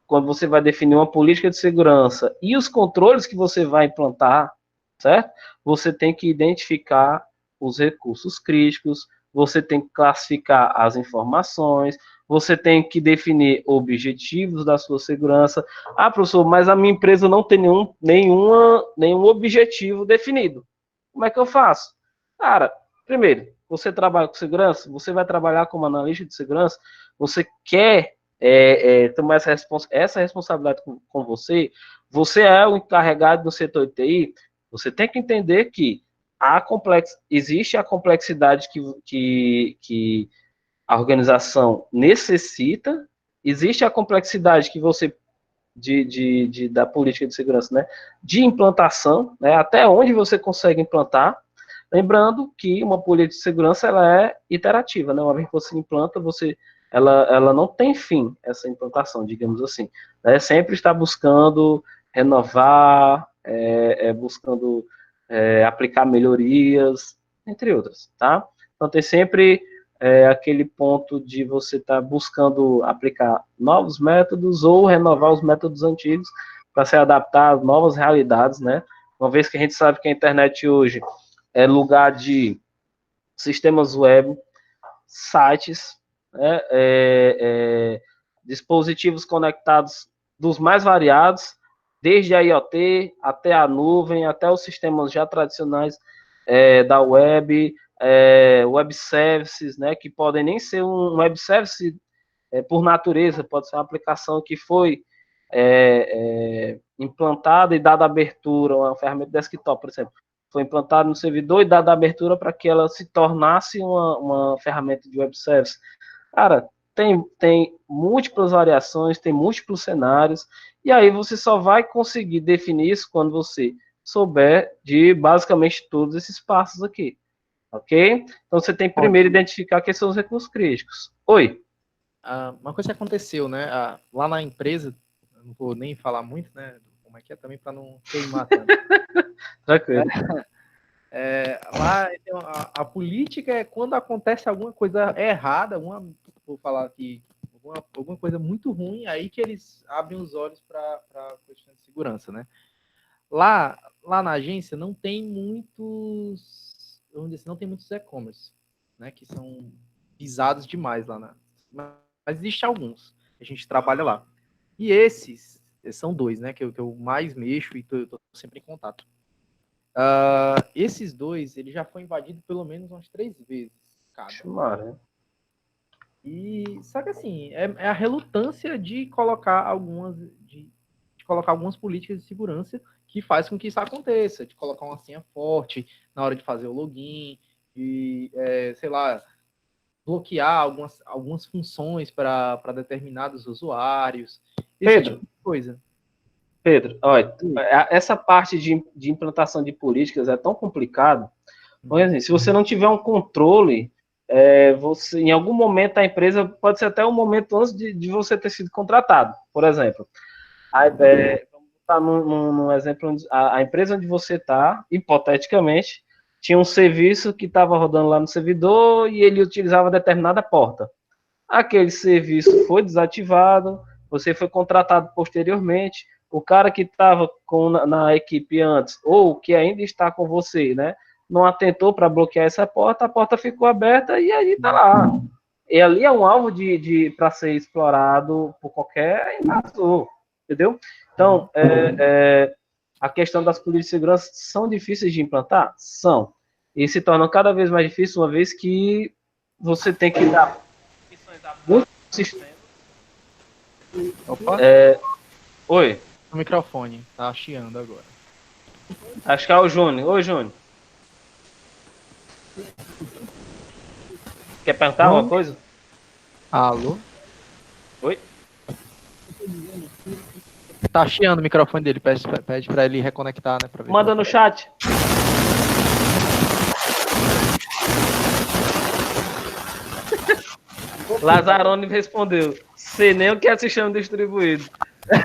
S1: Quando você vai definir uma política de segurança e os controles que você vai implantar, certo? Você tem que identificar os recursos críticos, você tem que classificar as informações, você tem que definir objetivos da sua segurança. Ah, professor, mas a minha empresa não tem nenhum objetivo definido. Como é que eu faço? Cara, primeiro, você trabalha com segurança, você vai trabalhar como analista de segurança, você quer tomar essa responsabilidade com você, você é o encarregado do setor de TI, você tem que entender que existe a complexidade que a organização necessita, existe a complexidade que você da política de segurança, né, de implantação, né, até onde você consegue implantar, lembrando que uma política de segurança ela é iterativa, né, uma vez que você implanta, ela não tem fim, essa implantação, digamos assim, né, sempre está buscando renovar, buscando aplicar melhorias, entre outras, tá? Então tem sempre aquele ponto de você estar buscando aplicar novos métodos ou renovar os métodos antigos para se adaptar às novas realidades, né? Uma vez que a gente sabe que a internet hoje é lugar de sistemas web, sites, né? Dispositivos conectados dos mais variados, desde a IoT até a nuvem, até os sistemas já tradicionais da web, web services, né, que podem nem ser um web service por natureza, pode ser uma aplicação que foi implantada e dada abertura, uma ferramenta desktop, por exemplo, foi implantada no servidor e dada abertura para que ela se tornasse uma ferramenta de web service. Cara, tem múltiplas variações, tem múltiplos cenários, e aí você só vai conseguir definir isso quando você souber de basicamente todos esses passos aqui. ok? Então você tem primeiro identificar quem são os recursos críticos. Oi.
S4: Uma coisa que aconteceu, né? Lá na empresa, eu não vou nem falar muito, né? Como é que é também para não queimar tanto.
S1: Tranquilo.
S4: Lá então, a política é quando acontece alguma coisa errada, vou falar aqui, alguma coisa muito ruim, aí que eles abrem os olhos para a questão de segurança, né? Lá na agência não tem muitos, vamos dizer assim, não tem muitos e-commerce, né? Que são pisados demais lá mas existe alguns. A gente trabalha lá. E esses são dois, né? Que eu mais mexo e tô sempre em contato. Esses dois, ele já foi invadido pelo menos umas 3 vezes cada.
S1: Chamar,
S4: E só que assim, é a relutância de colocar algumas políticas de segurança que faz com que isso aconteça, de colocar uma senha forte na hora de fazer o login, e sei lá, bloquear algumas funções para determinados usuários, esse tipo de coisa.
S1: Pedro, olha, essa parte de implantação de políticas é tão complicado, porque assim, se você não tiver um controle, você, em algum momento a empresa, pode ser até um momento antes de você ter sido contratado, por exemplo. Vamos botar num exemplo, onde a empresa onde você está, hipoteticamente, tinha um serviço que estava rodando lá no servidor e ele utilizava determinada porta. Aquele serviço foi desativado, você foi contratado posteriormente, o cara que estava na equipe antes, ou que ainda está com você, né, não atentou para bloquear essa porta, a porta ficou aberta e aí está lá. E ali é um alvo para ser explorado por qualquer invasor, entendeu? Então, a questão das políticas de segurança são difíceis de implantar? São. E se tornam cada vez mais difíceis, uma vez que você tem que dar muito sistema.
S4: Opa.
S1: Oi.
S4: O microfone tá chiando agora.
S1: Acho que é o Júnior. Oi, Júnior. Quer perguntar alguma coisa?
S4: Alô?
S1: Oi?
S4: Tá chiando o microfone dele, pede pra ele reconectar, né?
S1: Manda no chat. Lazzaroni respondeu: sei nem o que é sistema distribuído.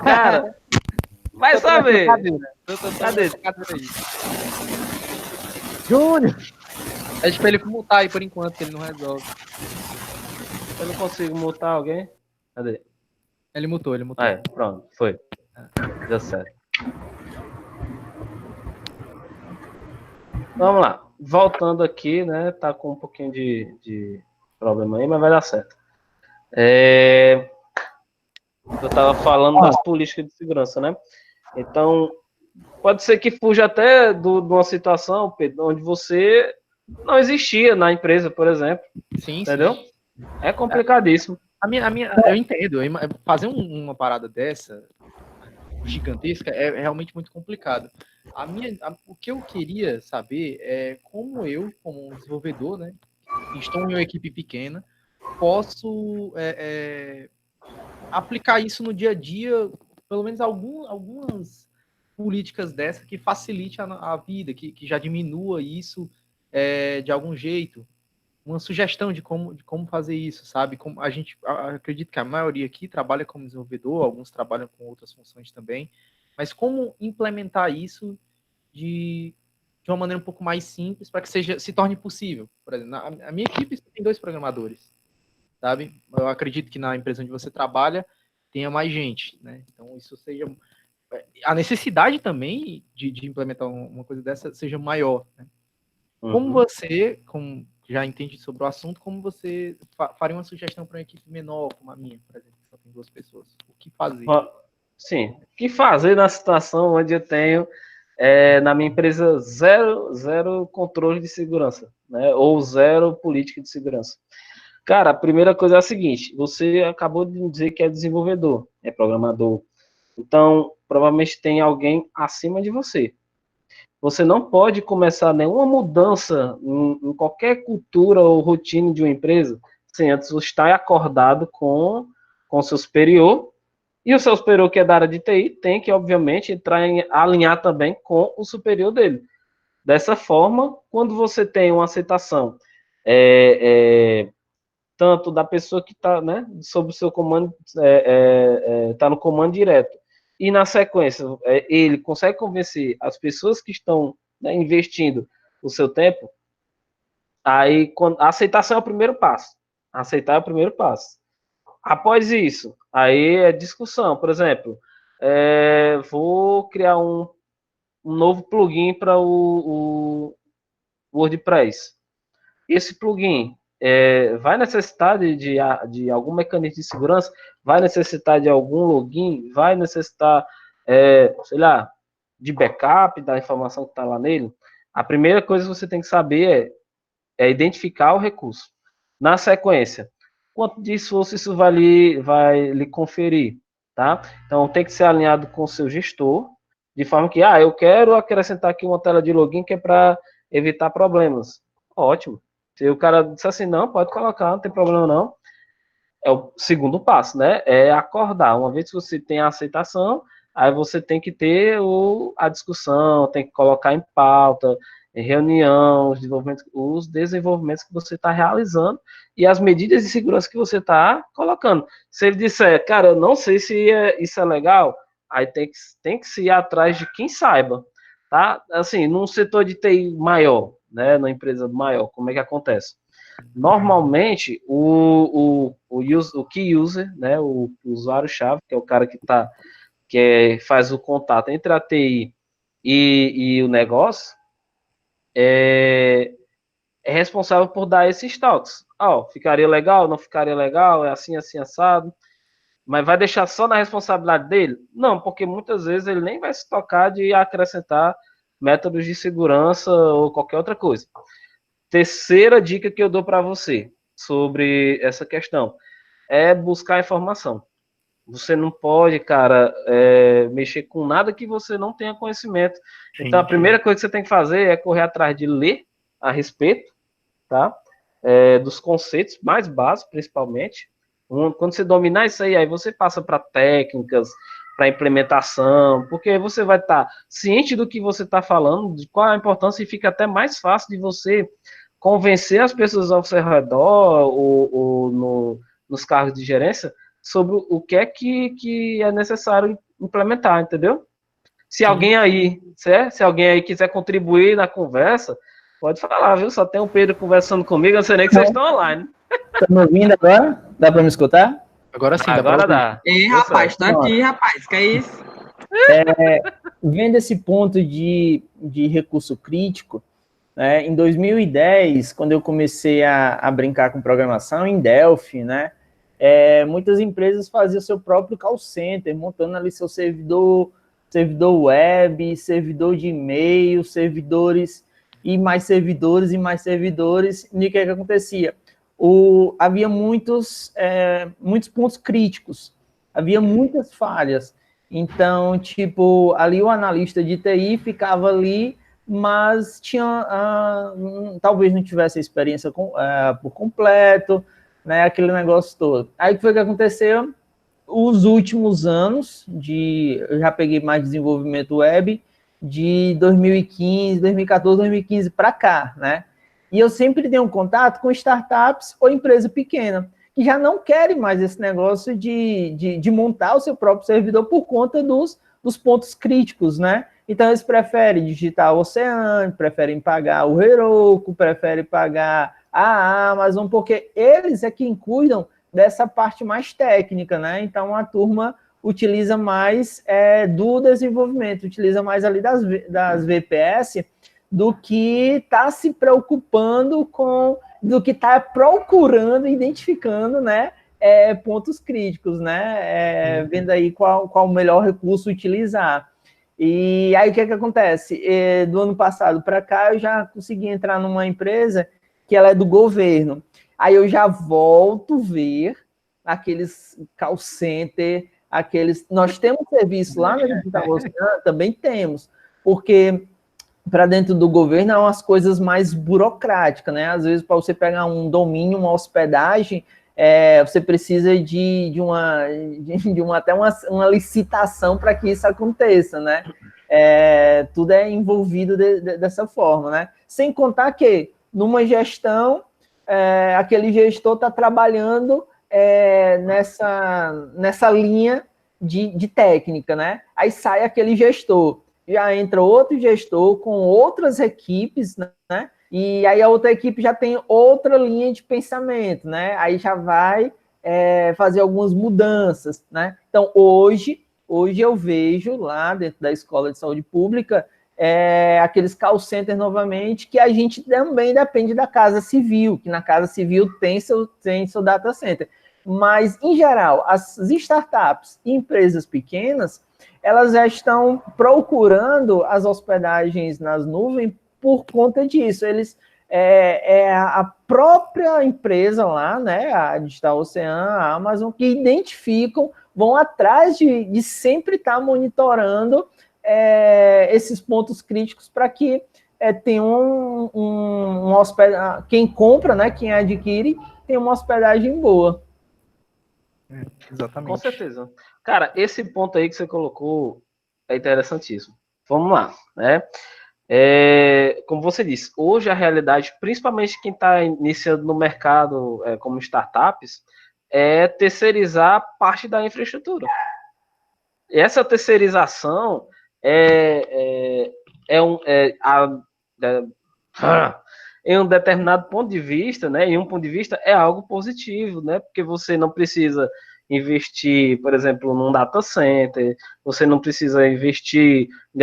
S1: Cara, vai saber. Cadê?
S4: Júnior! Pede pra ele mutar aí por enquanto, que ele não resolve.
S1: Eu não consigo mutar alguém. Cadê?
S4: Ele mutou.
S1: Pronto, foi. Deu certo. Vamos lá. Voltando aqui, né? Tá com um pouquinho de problema aí, mas vai dar certo. Eu tava falando das políticas de segurança, né? Então, pode ser que fuja até de uma situação, Pedro, onde você não existia na empresa, por exemplo.
S4: Sim,
S1: entendeu?
S4: Sim.
S1: É complicadíssimo.
S4: Eu entendo. Fazer uma parada dessa gigantesca é realmente muito complicado. O que eu queria saber é como eu, como um desenvolvedor, né, estou em uma equipe pequena, posso aplicar isso no dia a dia, pelo menos algumas políticas dessa que facilite a vida, que já diminua isso de algum jeito. Uma sugestão de como fazer isso, sabe? Como a gente acredito que a maioria aqui trabalha como desenvolvedor, alguns trabalham com outras funções também, mas como implementar isso de uma maneira um pouco mais simples para que se torne possível. Por exemplo, a minha equipe tem 2 programadores, sabe? Eu acredito que na empresa onde você trabalha tenha mais gente, né? Então isso seja a necessidade também de implementar uma coisa dessa seja maior, né? Como você, já entende sobre o assunto, como você faria uma sugestão para uma equipe menor, como a minha, por exemplo, que só tem 2 pessoas? O que fazer?
S1: Sim, o que fazer na situação onde eu tenho, na minha empresa, zero controle de segurança, né? Ou zero política de segurança? Cara, a primeira coisa é a seguinte: você acabou de dizer que é desenvolvedor, é programador, então provavelmente tem alguém acima de você. Você não pode começar nenhuma mudança em qualquer cultura ou rotina de uma empresa sem antes estar acordado com o seu superior. E o seu superior, que é da área de TI, tem que, obviamente, alinhar também com o superior dele. Dessa forma, quando você tem uma aceitação tanto da pessoa que está, né, sob o seu comando, está no comando direto, e na sequência ele consegue convencer as pessoas que estão, né, investindo o seu tempo, aí a aceitação é o primeiro passo. Aceitar é o primeiro passo. Após isso, aí é discussão. Por exemplo, vou criar um novo plugin para o WordPress. Esse plugin vai necessitar de algum mecanismo de segurança, vai necessitar de algum login, vai necessitar, sei lá, de backup da informação que está lá nele. A primeira coisa que você tem que saber é identificar o recurso. Na sequência, quanto de esforço isso vai lhe conferir, tá? Então, tem que ser alinhado com o seu gestor, de forma que, eu quero acrescentar aqui uma tela de login que é para evitar problemas. Ótimo. Se o cara disser assim, não, pode colocar, não tem problema não. É o segundo passo, né? É acordar. Uma vez que você tem a aceitação, aí você tem que ter a discussão, tem que colocar em pauta, em reunião, os desenvolvimentos que você está realizando e as medidas de segurança que você está colocando. Se ele disser, cara, eu não sei se isso é legal, aí tem que se ir atrás de quem saiba, tá? Assim, num setor de TI maior, né, na empresa maior, como é que acontece? Normalmente, o key user, né, o usuário-chave, que é o cara que faz o contato entre a TI e o negócio, é responsável por dar esses toques. Ficaria legal, não ficaria legal, é assim, assim, assado. Mas vai deixar só na responsabilidade dele? Não, porque muitas vezes ele nem vai se tocar de acrescentar métodos de segurança ou qualquer outra coisa. Terceira dica que eu dou para você sobre essa questão é buscar informação. Você não pode, cara, mexer com nada que você não tenha conhecimento. Então, a primeira coisa que você tem que fazer é correr atrás de ler a respeito, tá? Dos conceitos mais básicos, principalmente. Quando você dominar isso aí você passa para técnicas, para implementação, porque você vai estar ciente do que você está falando, de qual a importância, e fica até mais fácil de você convencer as pessoas ao seu redor ou nos cargos de gerência sobre o que é necessário implementar, entendeu? Se alguém aí quiser contribuir na conversa, pode falar, viu? Só tem o Pedro conversando comigo, eu sei nem que vocês estão online.
S5: Tá me ouvindo agora? Dá para me escutar?
S4: Agora sim,
S1: agora dá.
S6: Ei, rapaz, tá aqui, rapaz, que é isso?
S5: Vendo esse ponto de recurso crítico, né, em 2010, quando eu comecei a brincar com programação em Delphi, né, muitas empresas faziam seu próprio call center, montando ali seu servidor web, servidor de e-mail, servidores e mais servidores e mais servidores. E o que acontecia? Havia muitos pontos críticos, havia muitas falhas. Então, tipo, ali o analista de TI ficava ali, mas talvez não tivesse a experiência por completo, né, aquele negócio todo. Aí o que foi que aconteceu? Os últimos anos, eu já peguei mais desenvolvimento web, de 2015, 2014, 2015 para cá, né? E eu sempre tenho contato com startups ou empresa pequena, que já não querem mais esse negócio de montar o seu próprio servidor por conta dos pontos críticos, né? Então, eles preferem digitar o Ocean, preferem pagar o Heroku, preferem pagar a Amazon, porque eles é quem cuidam dessa parte mais técnica, né? Então, a turma utiliza mais do desenvolvimento, utiliza mais ali das VPS do que está se preocupando do que está procurando, identificando, né? Pontos críticos, né? Vendo aí qual o melhor recurso utilizar. E aí o que acontece? Do ano passado para cá eu já consegui entrar numa empresa que ela é do governo. Aí eu já volto a ver aqueles call center, nós temos serviço lá na Digital Ocean, também temos, porque para dentro do governo é umas coisas mais burocráticas, né? Às vezes, para você pegar um domínio, uma hospedagem, você precisa de uma licitação para que isso aconteça, né? Tudo é envolvido dessa forma, né? Sem contar que, numa gestão, aquele gestor está trabalhando nessa linha de técnica, né? Aí sai aquele gestor, já entra outro gestor com outras equipes, né? E aí a outra equipe já tem outra linha de pensamento, né? Aí já vai fazer algumas mudanças, né? Então, hoje eu vejo lá dentro da Escola de Saúde Pública aqueles call centers novamente, que a gente também depende da Casa Civil, que na Casa Civil tem seu data center. Mas, em geral, as startups e empresas pequenas, elas já estão procurando as hospedagens nas nuvens por conta disso. Eles a própria empresa lá, né, a Digital Ocean, a Amazon, que identificam, vão atrás de sempre estar monitorando esses pontos críticos para que tenha um hospedagem, quem compra, né, quem adquire, tem uma hospedagem boa.
S4: Exatamente.
S1: Com certeza. Cara, esse ponto aí que você colocou é interessantíssimo. Vamos lá, né? Como você disse, hoje a realidade, principalmente quem está iniciando no mercado como startups, é terceirizar parte da infraestrutura. E essa terceirização em um determinado ponto de vista, né? Em um ponto de vista é algo positivo, né? Porque você não precisa investir, por exemplo, num data center, você não precisa investir em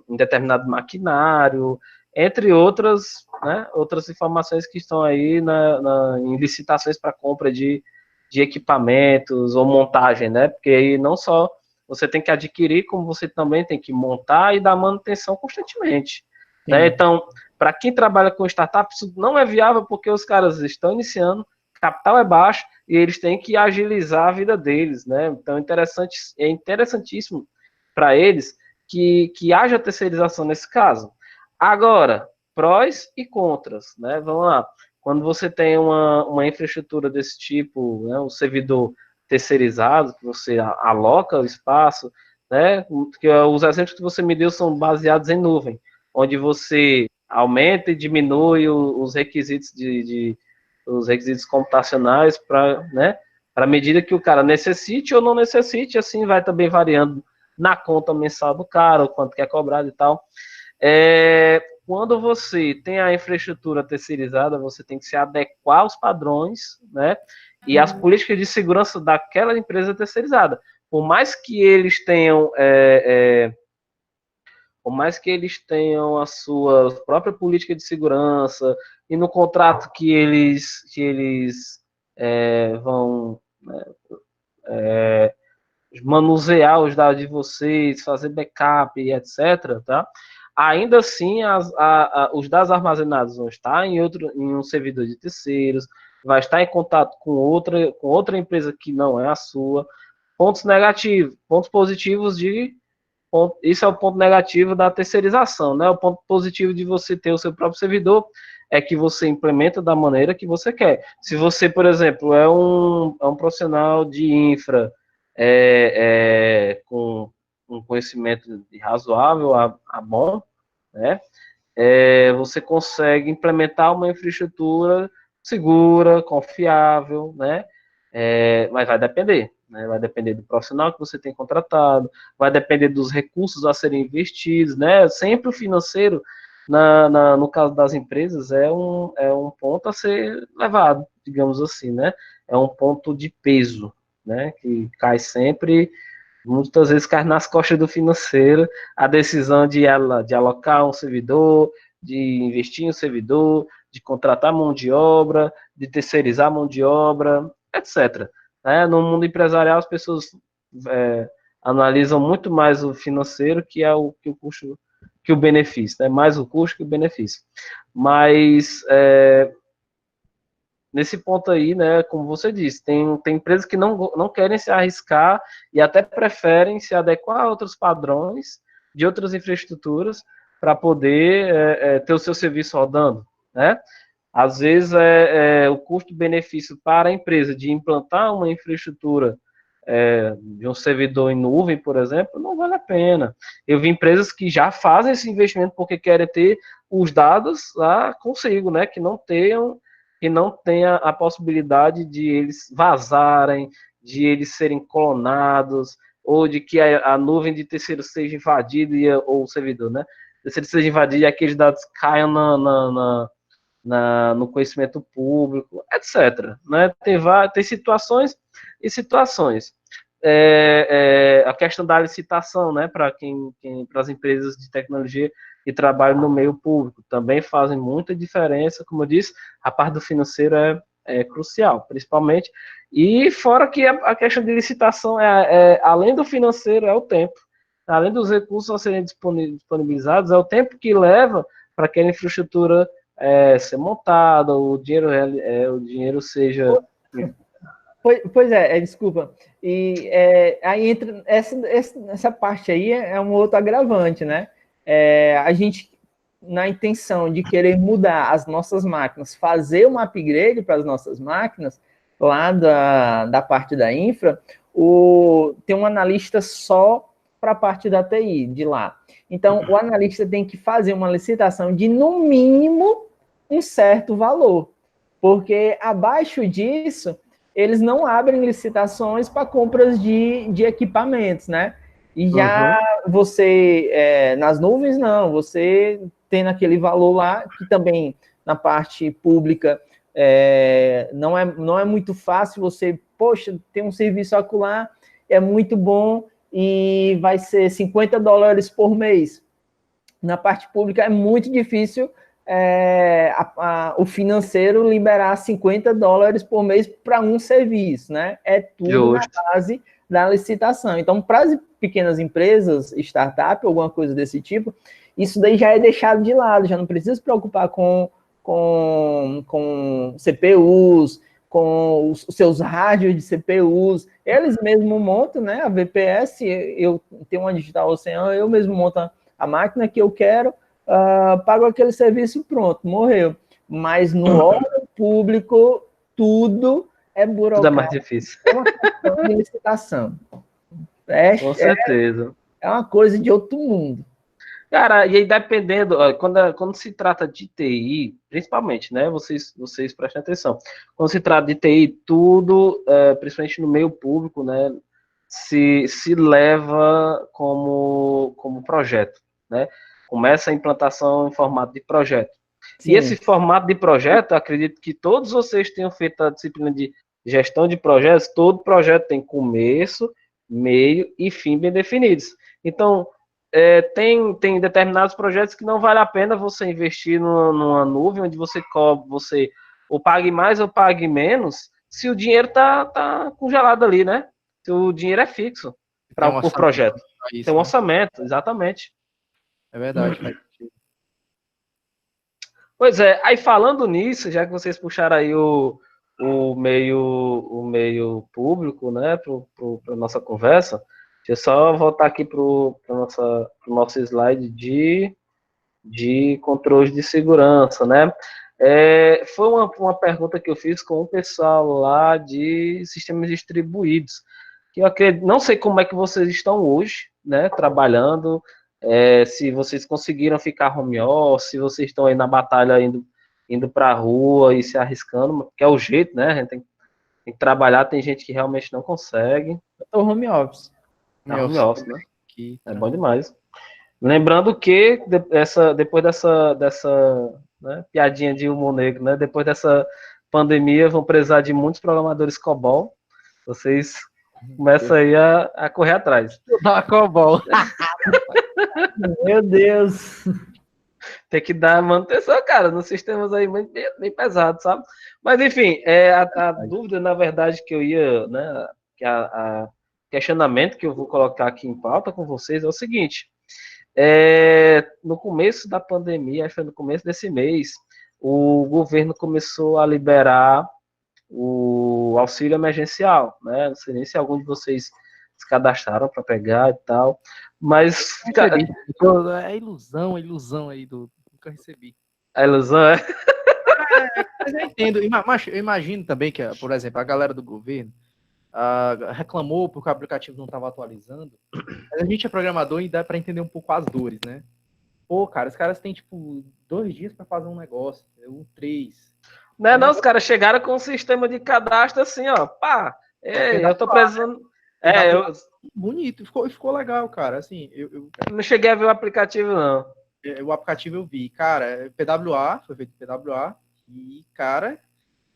S1: em determinado maquinário, entre outras, né, outras informações que estão aí em licitações para compra de equipamentos ou montagem, né? Porque aí não só você tem que adquirir, como você também tem que montar e dar manutenção constantemente. Né? Então, para quem trabalha com startup, isso não é viável porque os caras estão iniciando, capital é baixo e eles têm que agilizar a vida deles. Né? Então, é interessantíssimo para eles que haja terceirização nesse caso. Agora, prós e contras. Né? Vamos lá. Quando você tem uma infraestrutura desse tipo, né, um servidor terceirizado, que você aloca o espaço, né? Que os exemplos que você me deu são baseados em nuvem, onde você aumenta e diminui os requisitos os requisitos computacionais para, né, para medida que o cara necessite ou não necessite, assim vai também variando na conta mensal do cara, o quanto que é cobrado e tal. Quando você tem a infraestrutura terceirizada, você tem que se adequar aos padrões, né? E as políticas de segurança daquela empresa terceirizada. Por mais que eles tenham a sua própria política de segurança e no contrato que eles vão, né, manusear os dados de vocês, fazer backup e etc., tá? Ainda assim, os dados armazenados vão estar em um servidor de terceiros, vai estar em contato com outra empresa que não é a sua. Pontos negativos, pontos positivos isso é o ponto negativo da terceirização, né? O ponto positivo de você ter o seu próprio servidor é que você implementa da maneira que você quer. Se você, por exemplo, é um profissional de infra com um conhecimento razoável a bom, né? Você consegue implementar uma infraestrutura segura, confiável, né? Mas vai depender, né? Vai depender do profissional que você tem contratado, vai depender dos recursos a serem investidos, né? Sempre o financeiro, no caso das empresas, é um ponto a ser levado, digamos assim, né? É um ponto de peso, né? Que cai sempre, muitas vezes cai nas costas do financeiro a decisão de alocar um servidor, de investir em um servidor, de contratar mão de obra, de terceirizar mão de obra, etc. No mundo empresarial, as pessoas analisam muito mais o financeiro que o custo, que o benefício, né? Mais o custo que o benefício. Mas nesse ponto aí, né, como você disse, tem empresas que não querem se arriscar e até preferem se adequar a outros padrões de outras infraestruturas para poder ter o seu serviço rodando, né? Às vezes, o custo-benefício para a empresa de implantar uma infraestrutura de um servidor em nuvem, por exemplo, não vale a pena. Eu vi empresas que já fazem esse investimento porque querem ter os dados lá consigo, né? Que não tenha a possibilidade de eles vazarem, de eles serem clonados, ou de que a nuvem de terceiro seja invadida, ou o servidor, né? Terceiro seja invadido e aqueles dados caiam no conhecimento público, etc. Né? Tem situações e situações. A questão da licitação, né, para as empresas de tecnologia que trabalham no meio público, também fazem muita diferença, como eu disse, a parte do financeiro é crucial, principalmente, e fora que a questão de licitação, além do financeiro, é o tempo, além dos recursos a serem disponibilizados, é o tempo que leva para aquela infraestrutura ser montada, o dinheiro seja...
S5: Pois desculpa. E aí entra essa parte aí é um outro agravante, né? A gente, na intenção de querer mudar as nossas máquinas, fazer um upgrade para as nossas máquinas, lá da parte da infra, tem um analista só para a parte da TI, de lá. Então, o analista tem que fazer uma licitação de, no mínimo, um certo valor, porque abaixo disso, eles não abrem licitações para compras de equipamentos, né? E já você, nas nuvens, não, você tem aquele valor lá, que também, na parte pública, não é muito fácil você, poxa, tem um serviço acolá, é muito bom, e vai ser $50 por mês. Na parte pública é muito difícil o financeiro liberar $50 por mês para um serviço, né? É tudo na base da licitação. Então, para as pequenas empresas, startup, alguma coisa desse tipo, isso daí já é deixado de lado, já não precisa se preocupar com CPUs, com os seus rádios de CPUs, eles mesmos montam, né? A VPS, eu tenho uma Digital Ocean, eu mesmo monto a máquina que eu quero, pago aquele serviço, pronto, morreu. Mas no órgão público, tudo é burocrático.
S1: Tudo é mais difícil.
S5: É uma questão de licitação.
S1: Com certeza.
S5: É uma coisa de outro mundo.
S1: Cara, e aí dependendo, quando se trata de TI, principalmente, né, vocês prestem atenção, quando se trata de TI, tudo, principalmente no meio público, né, se leva como projeto, né, começa a implantação em formato de projeto. Sim. E esse formato de projeto, acredito que todos vocês tenham feito a disciplina de gestão de projetos, todo projeto tem começo, meio e fim bem definidos. Então, tem determinados projetos que não vale a pena você investir numa nuvem onde você ou pague mais ou pague menos, se o dinheiro tá congelado ali, né? Se o dinheiro é fixo por projeto.
S4: Isso,
S1: tem um orçamento, exatamente.
S4: É verdade, faz sentido.
S1: Pois é, aí falando nisso, já que vocês puxaram aí o meio público, né, para nossa conversa, deixa eu só voltar aqui para o nosso slide de controles de segurança, né? Foi uma pergunta que eu fiz com o pessoal lá de sistemas distribuídos, que eu acredito, não sei como é que vocês estão hoje, né, trabalhando, se vocês conseguiram ficar home office, se vocês estão aí na batalha indo para a rua e se arriscando, que é o jeito, né? A gente tem que trabalhar, tem gente que realmente não consegue.
S5: Eu tô home office.
S1: Home office, né? É bom demais. Lembrando que depois dessa né, piadinha de humor negro, né? Depois dessa pandemia, vão precisar de muitos programadores COBOL. Vocês começam aí a correr atrás.
S4: Da COBOL.
S5: Meu Deus.
S1: Tem que dar manutenção, cara, nos sistemas aí bem pesados, sabe? Mas, enfim, a dúvida, na verdade, que eu ia, né, a questionamento que eu vou colocar aqui em pauta com vocês é o seguinte, no começo da pandemia, acho que foi no começo desse mês, o governo começou a liberar o auxílio emergencial, né? Não sei nem se algum de vocês se cadastraram para pegar e tal, mas...
S4: É ilusão aí nunca recebi.
S1: A ilusão
S4: Mas eu entendo. Mas eu imagino também que, por exemplo, a galera do governo reclamou porque o aplicativo não estava atualizando. Mas a gente é programador e dá para entender um pouco as dores, né? Pô, cara, os caras têm, tipo, 2 dias para fazer um negócio, 3.
S1: Né, não, os caras chegaram com um sistema de cadastro assim, ó, pá, eu tô precisando...
S4: Bonito, ficou legal, cara, assim, eu
S1: não cheguei a ver o aplicativo, não.
S4: O aplicativo eu vi, cara, PWA, foi feito PWA, e, cara,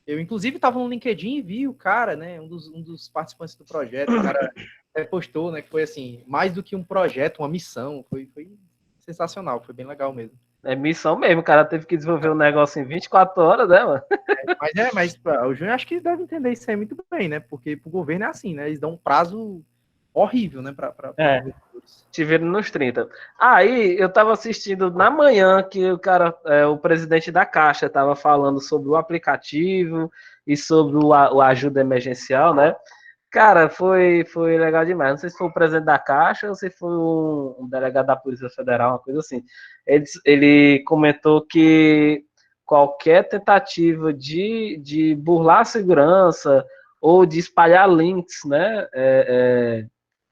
S4: eu inclusive tava no LinkedIn e vi o cara, né, um dos participantes do projeto, o cara postou, né, que foi assim, mais do que um projeto, uma missão, foi sensacional, foi bem legal mesmo.
S1: É missão mesmo, o cara teve que desenvolver um negócio em 24 horas, né, mano?
S4: Mas o Júnior acho que deve entender isso aí muito bem, né, porque pro governo é assim, né, eles dão um prazo horrível, né, pra
S1: te viram nos 30. Aí eu tava assistindo na manhã que o presidente da Caixa tava falando sobre o aplicativo e sobre o ajuda emergencial, né? Cara, foi legal demais. Não sei se foi o presidente da Caixa ou se foi um delegado da Polícia Federal, uma coisa assim. Ele comentou que qualquer tentativa de burlar a segurança ou de espalhar links, né?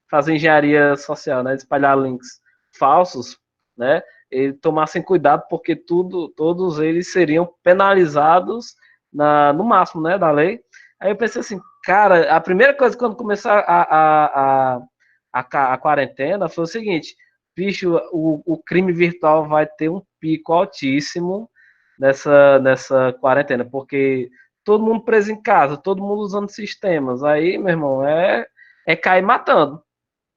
S1: Fazer engenharia social, né? Espalhar links falsos, né? E tomassem cuidado porque todos eles seriam penalizados no máximo, né, da lei. Aí eu pensei assim, cara, a primeira coisa quando começar a quarentena foi o seguinte, bicho, o crime virtual vai ter um pico altíssimo nessa quarentena, porque todo mundo preso em casa, todo mundo usando sistemas. Aí, meu irmão, é cair matando.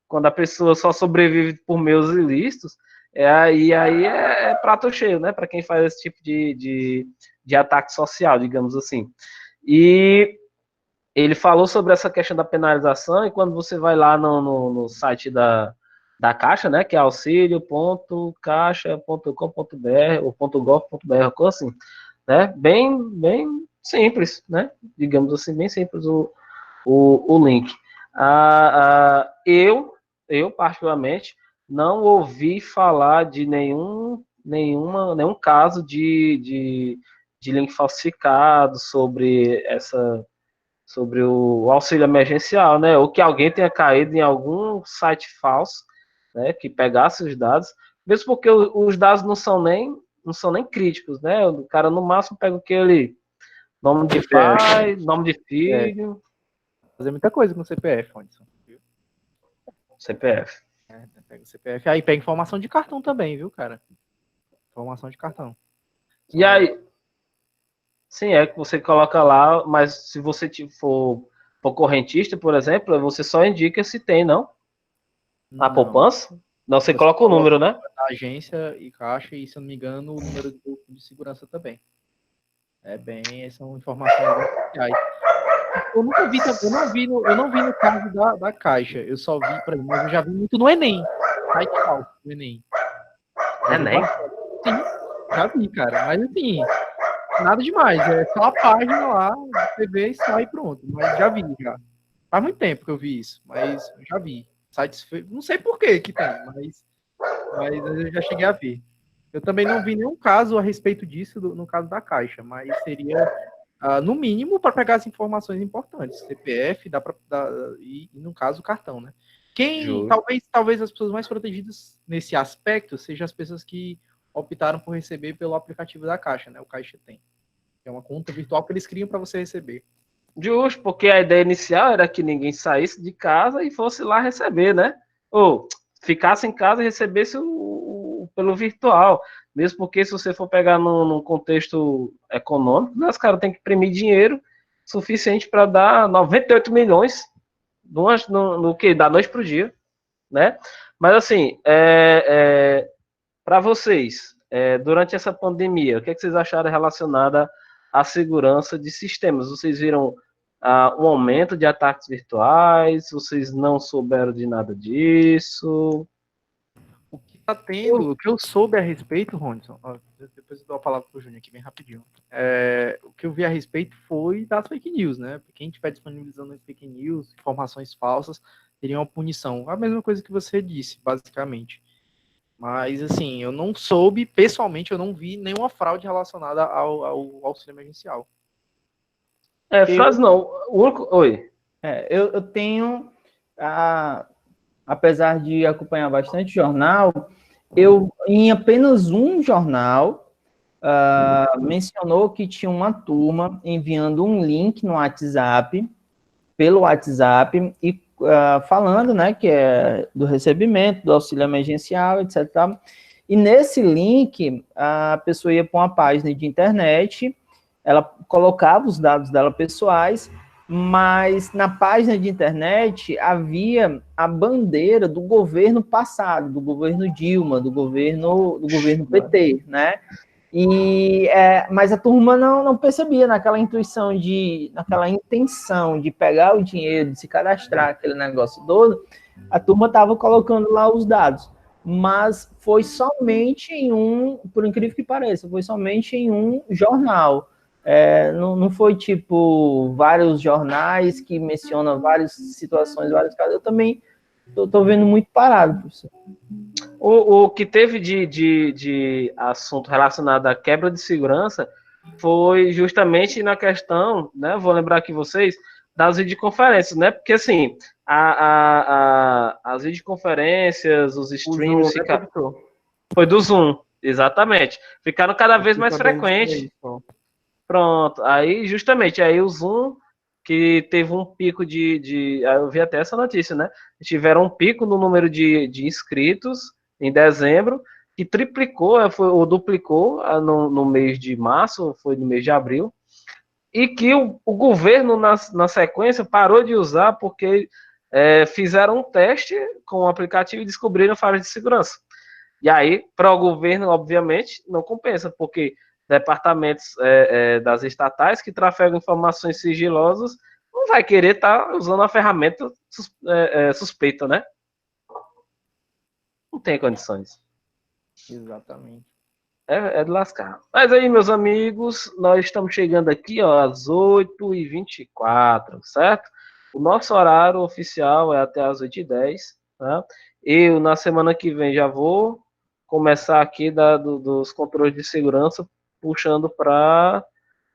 S1: Quando a pessoa só sobrevive por meios ilícitos, aí é prato cheio, né? Para quem faz esse tipo de ataque social, digamos assim. E ele falou sobre essa questão da penalização, e quando você vai lá no site da Caixa, né? Que é auxilio.caixa.com.br ou .gov.br, coisa assim, né? Bem simples, né? Digamos assim, bem simples o link. Eu, particularmente, não ouvi falar de nenhum caso de link falsificado sobre o auxílio emergencial, né? Ou que alguém tenha caído em algum site falso, né? Que pegasse os dados, mesmo porque os dados não são nem críticos, né? O cara no máximo pega aquele nome de pai, nome de filho.
S4: Fazer muita coisa com o CPF, Anderson.
S1: CPF.
S4: Pega o CPF. Aí pega informação de cartão também, viu, cara? Informação de cartão.
S1: E aí, sim, é que você coloca lá, mas se você for correntista, por exemplo, você só indica se tem, não? A poupança? Não, você coloca o número, né?
S4: A agência e caixa, e se eu não me engano, o número de segurança também. São informações oficiais. Eu nunca vi, eu não vi no caso da Caixa. Eu só vi, por exemplo, mas eu já vi muito no Enem. Site falso do Enem.
S1: Enem?
S4: Sim, já vi, cara. Mas assim, nada demais. É só a página lá, você vê e sai pronto. Mas já vi, já. Faz muito tempo que eu vi isso, mas eu já vi. Sites, não sei por que tem, mas eu já cheguei a ver. Eu também não vi nenhum caso a respeito disso no caso da Caixa, mas seria no mínimo para pegar as informações importantes. CPF, e no caso o cartão, né? Talvez as pessoas mais protegidas nesse aspecto sejam as pessoas que optaram por receber pelo aplicativo da Caixa, né? O Caixa Tem. É uma conta virtual que eles criam para você receber.
S1: Justo, porque a ideia inicial era que ninguém saísse de casa e fosse lá receber, né? Ou ficasse em casa e recebesse pelo virtual. Mesmo porque se você for pegar num contexto econômico, né, os caras têm que imprimir dinheiro suficiente para dar 98 milhões no que? Da noite para o dia, né? Mas assim, para vocês, durante essa pandemia, o que vocês acharam relacionado à segurança de sistemas? Vocês viram um aumento de ataques virtuais? Vocês não souberam de nada disso?
S4: O que tá tendo, o que eu soube a respeito, Ronson, depois eu dou a palavra pro Júnior aqui bem rapidinho. O que eu vi a respeito foi das fake news, né? Quem estiver disponibilizando fake news, informações falsas, teria uma punição. A mesma coisa que você disse, basicamente. Mas, assim, eu não soube, pessoalmente, eu não vi nenhuma fraude relacionada ao auxílio emergencial.
S1: Fraude não. O único... Oi.
S5: Eu tenho, apesar de acompanhar bastante jornal, eu, em apenas um jornal, mencionou que tinha uma turma enviando um link no WhatsApp, pelo WhatsApp, e falando, né, que é do recebimento, do auxílio emergencial, etc. E nesse link, a pessoa ia para uma página de internet, ela colocava os dados dela pessoais, mas na página de internet havia a bandeira do governo passado, do governo Dilma, do governo PT, né? Mas a turma não percebia naquela intenção de pegar o dinheiro, de se cadastrar, aquele negócio todo, a turma estava colocando lá os dados. Mas foi somente por incrível que pareça, foi somente em um jornal. Não foi tipo vários jornais que mencionam várias situações, vários casos. Eu também estou vendo muito parado, professor.
S1: O que teve de assunto relacionado à quebra de segurança foi justamente na questão, né? Vou lembrar aqui vocês, das videoconferências, né? Porque assim, as videoconferências, os streams, foi do Zoom, exatamente. Ficaram cada vez mais frequentes. Pronto, aí justamente, aí o Zoom, que teve um pico eu vi até essa notícia, né? Tiveram um pico no número de inscritos em dezembro, que triplicou, ou duplicou no mês de março, foi no mês de abril, e que o governo, na sequência, parou de usar porque fizeram um teste com o aplicativo e descobriram falhas de segurança. E aí, para o governo, obviamente, não compensa, porque departamentos das estatais que trafegam informações sigilosas não vai querer estar usando a ferramenta suspeita, né? Não tem condições.
S4: Exatamente.
S1: É de lascar. Mas aí, meus amigos, nós estamos chegando aqui às 8h24, certo? O nosso horário oficial é até às 8h10, tá? Eu, na semana que vem, já vou começar aqui dos controles de segurança, puxando para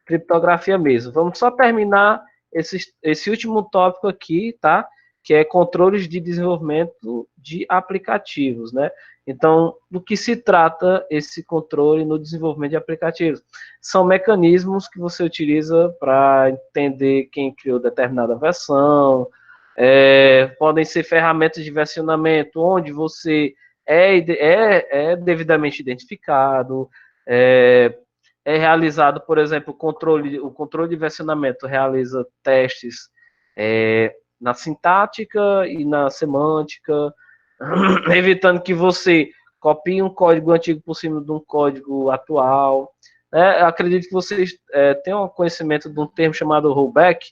S1: criptografia mesmo. Vamos só terminar esse último tópico aqui, tá? Que é controles de desenvolvimento de aplicativos, né? Então, do que se trata esse controle no desenvolvimento de aplicativos? São mecanismos que você utiliza para entender quem criou determinada versão, podem ser ferramentas de versionamento onde você é devidamente identificado, é realizado, por exemplo, o controle de versionamento realiza testes na sintática e na semântica, evitando que você copie um código antigo por cima de um código atual. Acredito que vocês tenham conhecimento de um termo chamado rollback,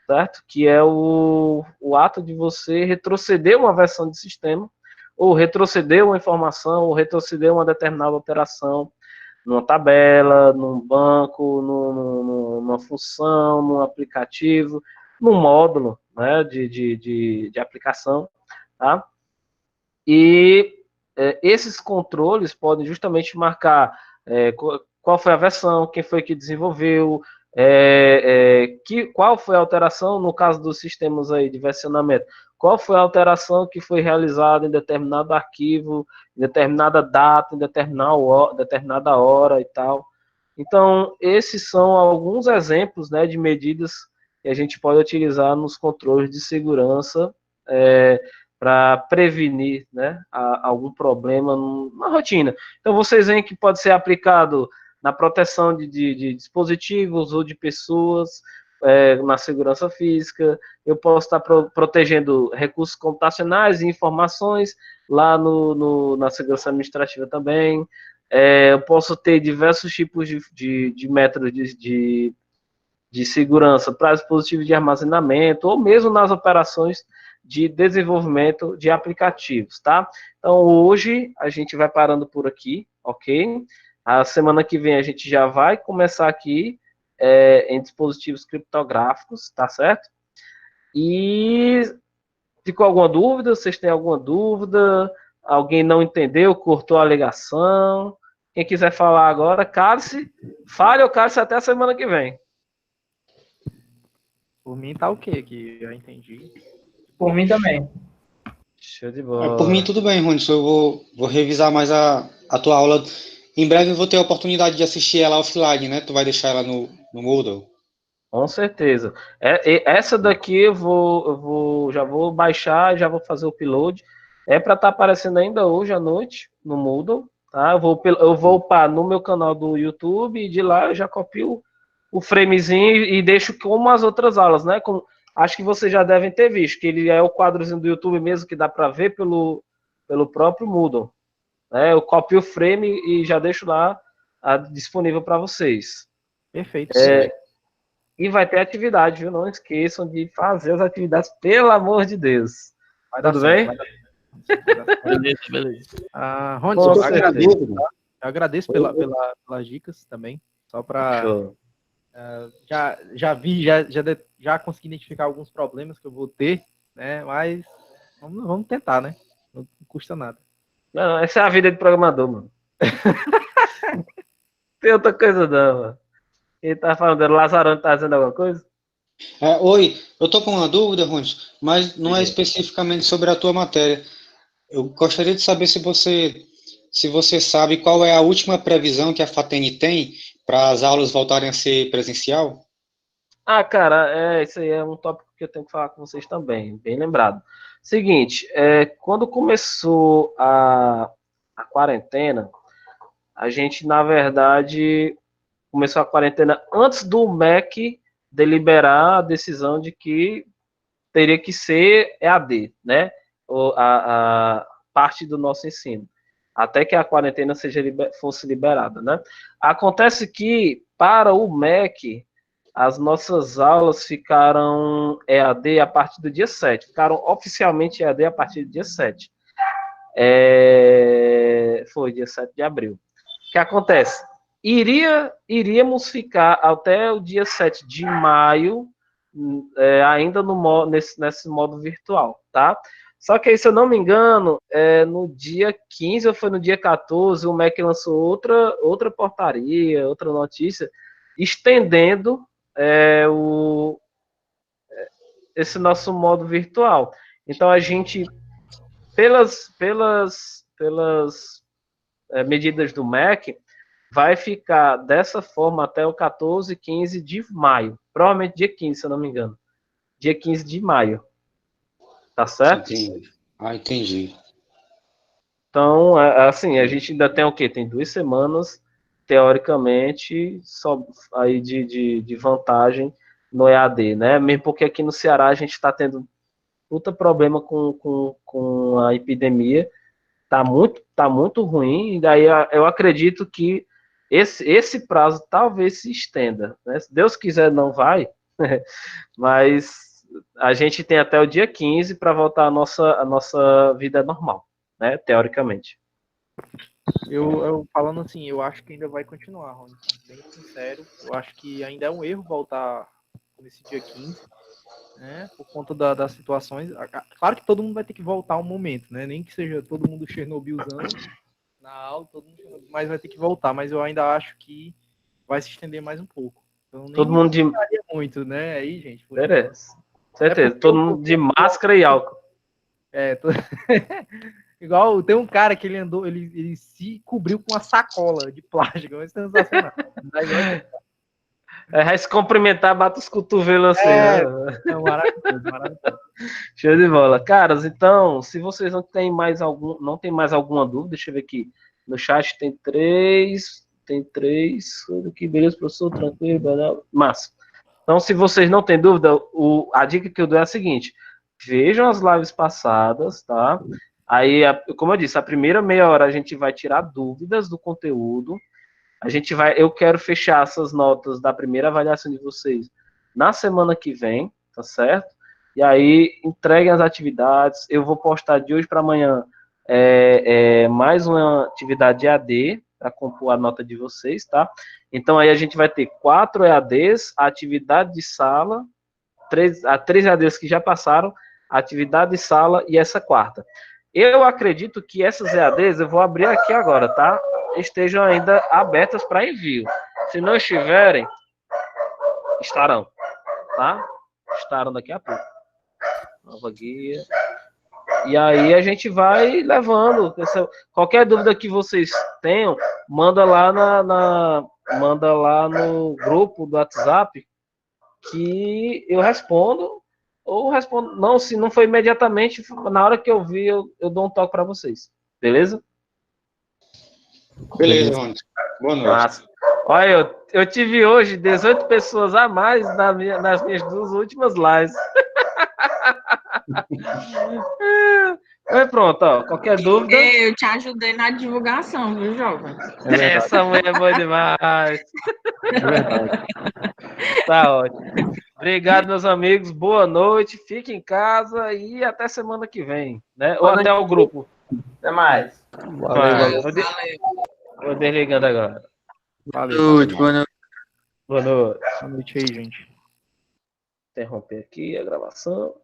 S1: certo? Que é o ato de você retroceder uma versão de sistema, ou retroceder uma informação, ou retroceder uma determinada operação numa tabela, num banco, numa função, num aplicativo, num módulo, né, de aplicação, tá? E esses controles podem justamente marcar qual foi a versão, quem foi que desenvolveu, qual foi a alteração no caso dos sistemas aí de versionamento, qual foi a alteração que foi realizada em determinado arquivo, em determinada data, em determinada hora e tal. Então, esses são alguns exemplos, né, de medidas que a gente pode utilizar nos controles de segurança para prevenir, né, algum problema na rotina. Então, vocês veem que pode ser aplicado na proteção de dispositivos ou de pessoas, na segurança física. Eu posso estar protegendo recursos computacionais e informações lá na segurança administrativa também. Eu posso ter diversos tipos de métodos de segurança para dispositivos de armazenamento ou mesmo nas operações de desenvolvimento de aplicativos, tá? Então, hoje a gente vai parando por aqui, ok? A semana que vem a gente já vai começar aqui em dispositivos criptográficos, tá certo? E ficou alguma dúvida? Vocês têm alguma dúvida? Alguém não entendeu, cortou a ligação? Quem quiser falar agora, cale-se. Fale ou cale-se até a semana que vem.
S4: Por mim tá ok, que eu entendi.
S5: Por mim também.
S1: Show de bola.
S3: Por mim, tudo bem, Ronson. Eu vou revisar mais a tua aula. Em breve eu vou ter a oportunidade de assistir ela offline, né? Tu vai deixar ela no Moodle.
S1: Com certeza. Essa daqui já vou baixar, já vou fazer o upload. É para estar aparecendo ainda hoje à noite no Moodle, tá? Eu vou upar no meu canal do YouTube e de lá eu já copio o framezinho e deixo como as outras aulas, né? Acho que vocês já devem ter visto, que ele é o quadrozinho do YouTube mesmo que dá para ver pelo próprio Moodle. Né? Eu copio o frame e já deixo lá disponível para vocês.
S4: Perfeito.
S1: E vai ter atividade, viu? Não esqueçam de fazer as atividades, pelo amor de Deus.
S4: Vai dar
S1: Tudo
S4: certo,
S1: bem?
S4: vai dar certo.
S7: Beleza, beleza.
S4: Ronson,
S1: Com certeza.
S4: eu agradeço pelas dicas também. Só para
S1: Show.
S4: já consegui identificar alguns problemas que eu vou ter, né? Mas vamos tentar, né? Não custa nada.
S1: Não, essa é a vida de programador, mano. Tem outra coisa não, mano. Ele tá falando, o Lazarão tá dizendo alguma coisa?
S3: Oi, eu tô com uma dúvida, Ronson, mas não é especificamente sobre a tua matéria. Eu gostaria de saber se você sabe qual é a última previsão que a FATEN tem para as aulas voltarem a ser presencial?
S1: Ah, cara, isso aí é um tópico que eu tenho que falar com vocês também, bem lembrado. Seguinte, quando começou a quarentena, a gente, na verdade, começou a quarentena antes do MEC deliberar a decisão de que teria que ser EAD, né? A parte do nosso ensino, até que a quarentena fosse liberada, né? Acontece que, para o MEC, as nossas aulas ficaram EAD a partir do dia 7, ficaram oficialmente EAD a partir do dia 7. Foi dia 7 de abril. O que acontece? Iríamos ficar até o dia 7 de maio ainda nesse modo virtual, tá? Só que aí, se eu não me engano, no dia 15 ou foi no dia 14, o MEC lançou outra portaria, outra notícia, estendendo esse nosso modo virtual. Então, a gente, pelas medidas do MEC, vai ficar dessa forma até o 14, 15 de maio. Provavelmente dia 15, se eu não me engano. Dia 15 de maio. Tá certo?
S3: Entendi.
S1: Então, assim, a gente ainda tem o quê? Tem 2 semanas, teoricamente, só aí de vantagem no EAD, né? Mesmo porque aqui no Ceará a gente está tendo puta problema com a epidemia. Tá muito ruim, e daí eu acredito que esse prazo talvez se estenda, né? Se Deus quiser, não vai, mas a gente tem até o dia 15 para voltar a nossa vida normal, né? Teoricamente.
S4: Eu falando assim, eu acho que ainda vai continuar, Rony. Bem sincero, eu acho que ainda é um erro voltar nesse dia 15, né? Por conta das situações. Claro que todo mundo vai ter que voltar um momento, né? Nem que seja todo mundo Chernobylzão na aula, mas vai ter que voltar. Mas eu ainda acho que vai se estender mais um pouco. Então, nem
S1: todo mundo de
S4: muito, né? Aí, gente.
S1: Certeza. Todo mundo de máscara e álcool.
S4: Igual tem um cara que ele andou, ele se cobriu com uma sacola de plástico, é sensacional.
S1: Vai se cumprimentar, bate os cotovelos assim, né?
S4: Maravilhoso.
S1: Show de bola. Caras, então, se vocês não tem mais alguma dúvida, deixa eu ver aqui. No chat tem 3. Que beleza, professor, tranquilo, massa. Então, se vocês não têm dúvida, a dica que eu dou é a seguinte: vejam as lives passadas, tá? Aí, como eu disse, a primeira meia hora a gente vai tirar dúvidas do conteúdo. Eu quero fechar essas notas da primeira avaliação de vocês na semana que vem, tá certo? E aí, entreguem as atividades. Eu vou postar de hoje para amanhã mais uma atividade de EAD para compor a nota de vocês, tá? Então, aí a gente vai ter 4 EADs, a atividade de sala, 3 EADs que já passaram, a atividade de sala e essa quarta. Eu acredito que essas EADs, eu vou abrir aqui agora, tá? Estejam ainda abertas para envio. Se não estiverem, estarão, tá? Estarão daqui a pouco. Nova guia. E aí a gente vai levando. Qualquer dúvida que vocês tenham, manda lá manda lá no grupo do WhatsApp que eu respondo. Ou respondo. Não, se não foi imediatamente, na hora que eu vi, eu dou um toque para vocês. Beleza?
S3: Beleza, Rony. Boa noite.
S1: Massa. Olha, eu tive hoje 18 pessoas a mais nas minhas 2 últimas lives. Mas pronto, ó, qualquer dúvida.
S6: Eu te ajudei na divulgação, viu, jovem?
S1: Essa mulher é boa demais.
S4: É verdade.
S1: Tá ótimo. Obrigado, meus amigos. Boa noite. Fique em casa e até semana que vem, né? Ou até o grupo.
S5: Até mais.
S4: Valeu.
S1: Vou desligando agora.
S4: Valeu.
S2: Boa noite.
S1: Boa noite.
S4: Boa noite aí, gente.
S1: Interromper aqui a gravação.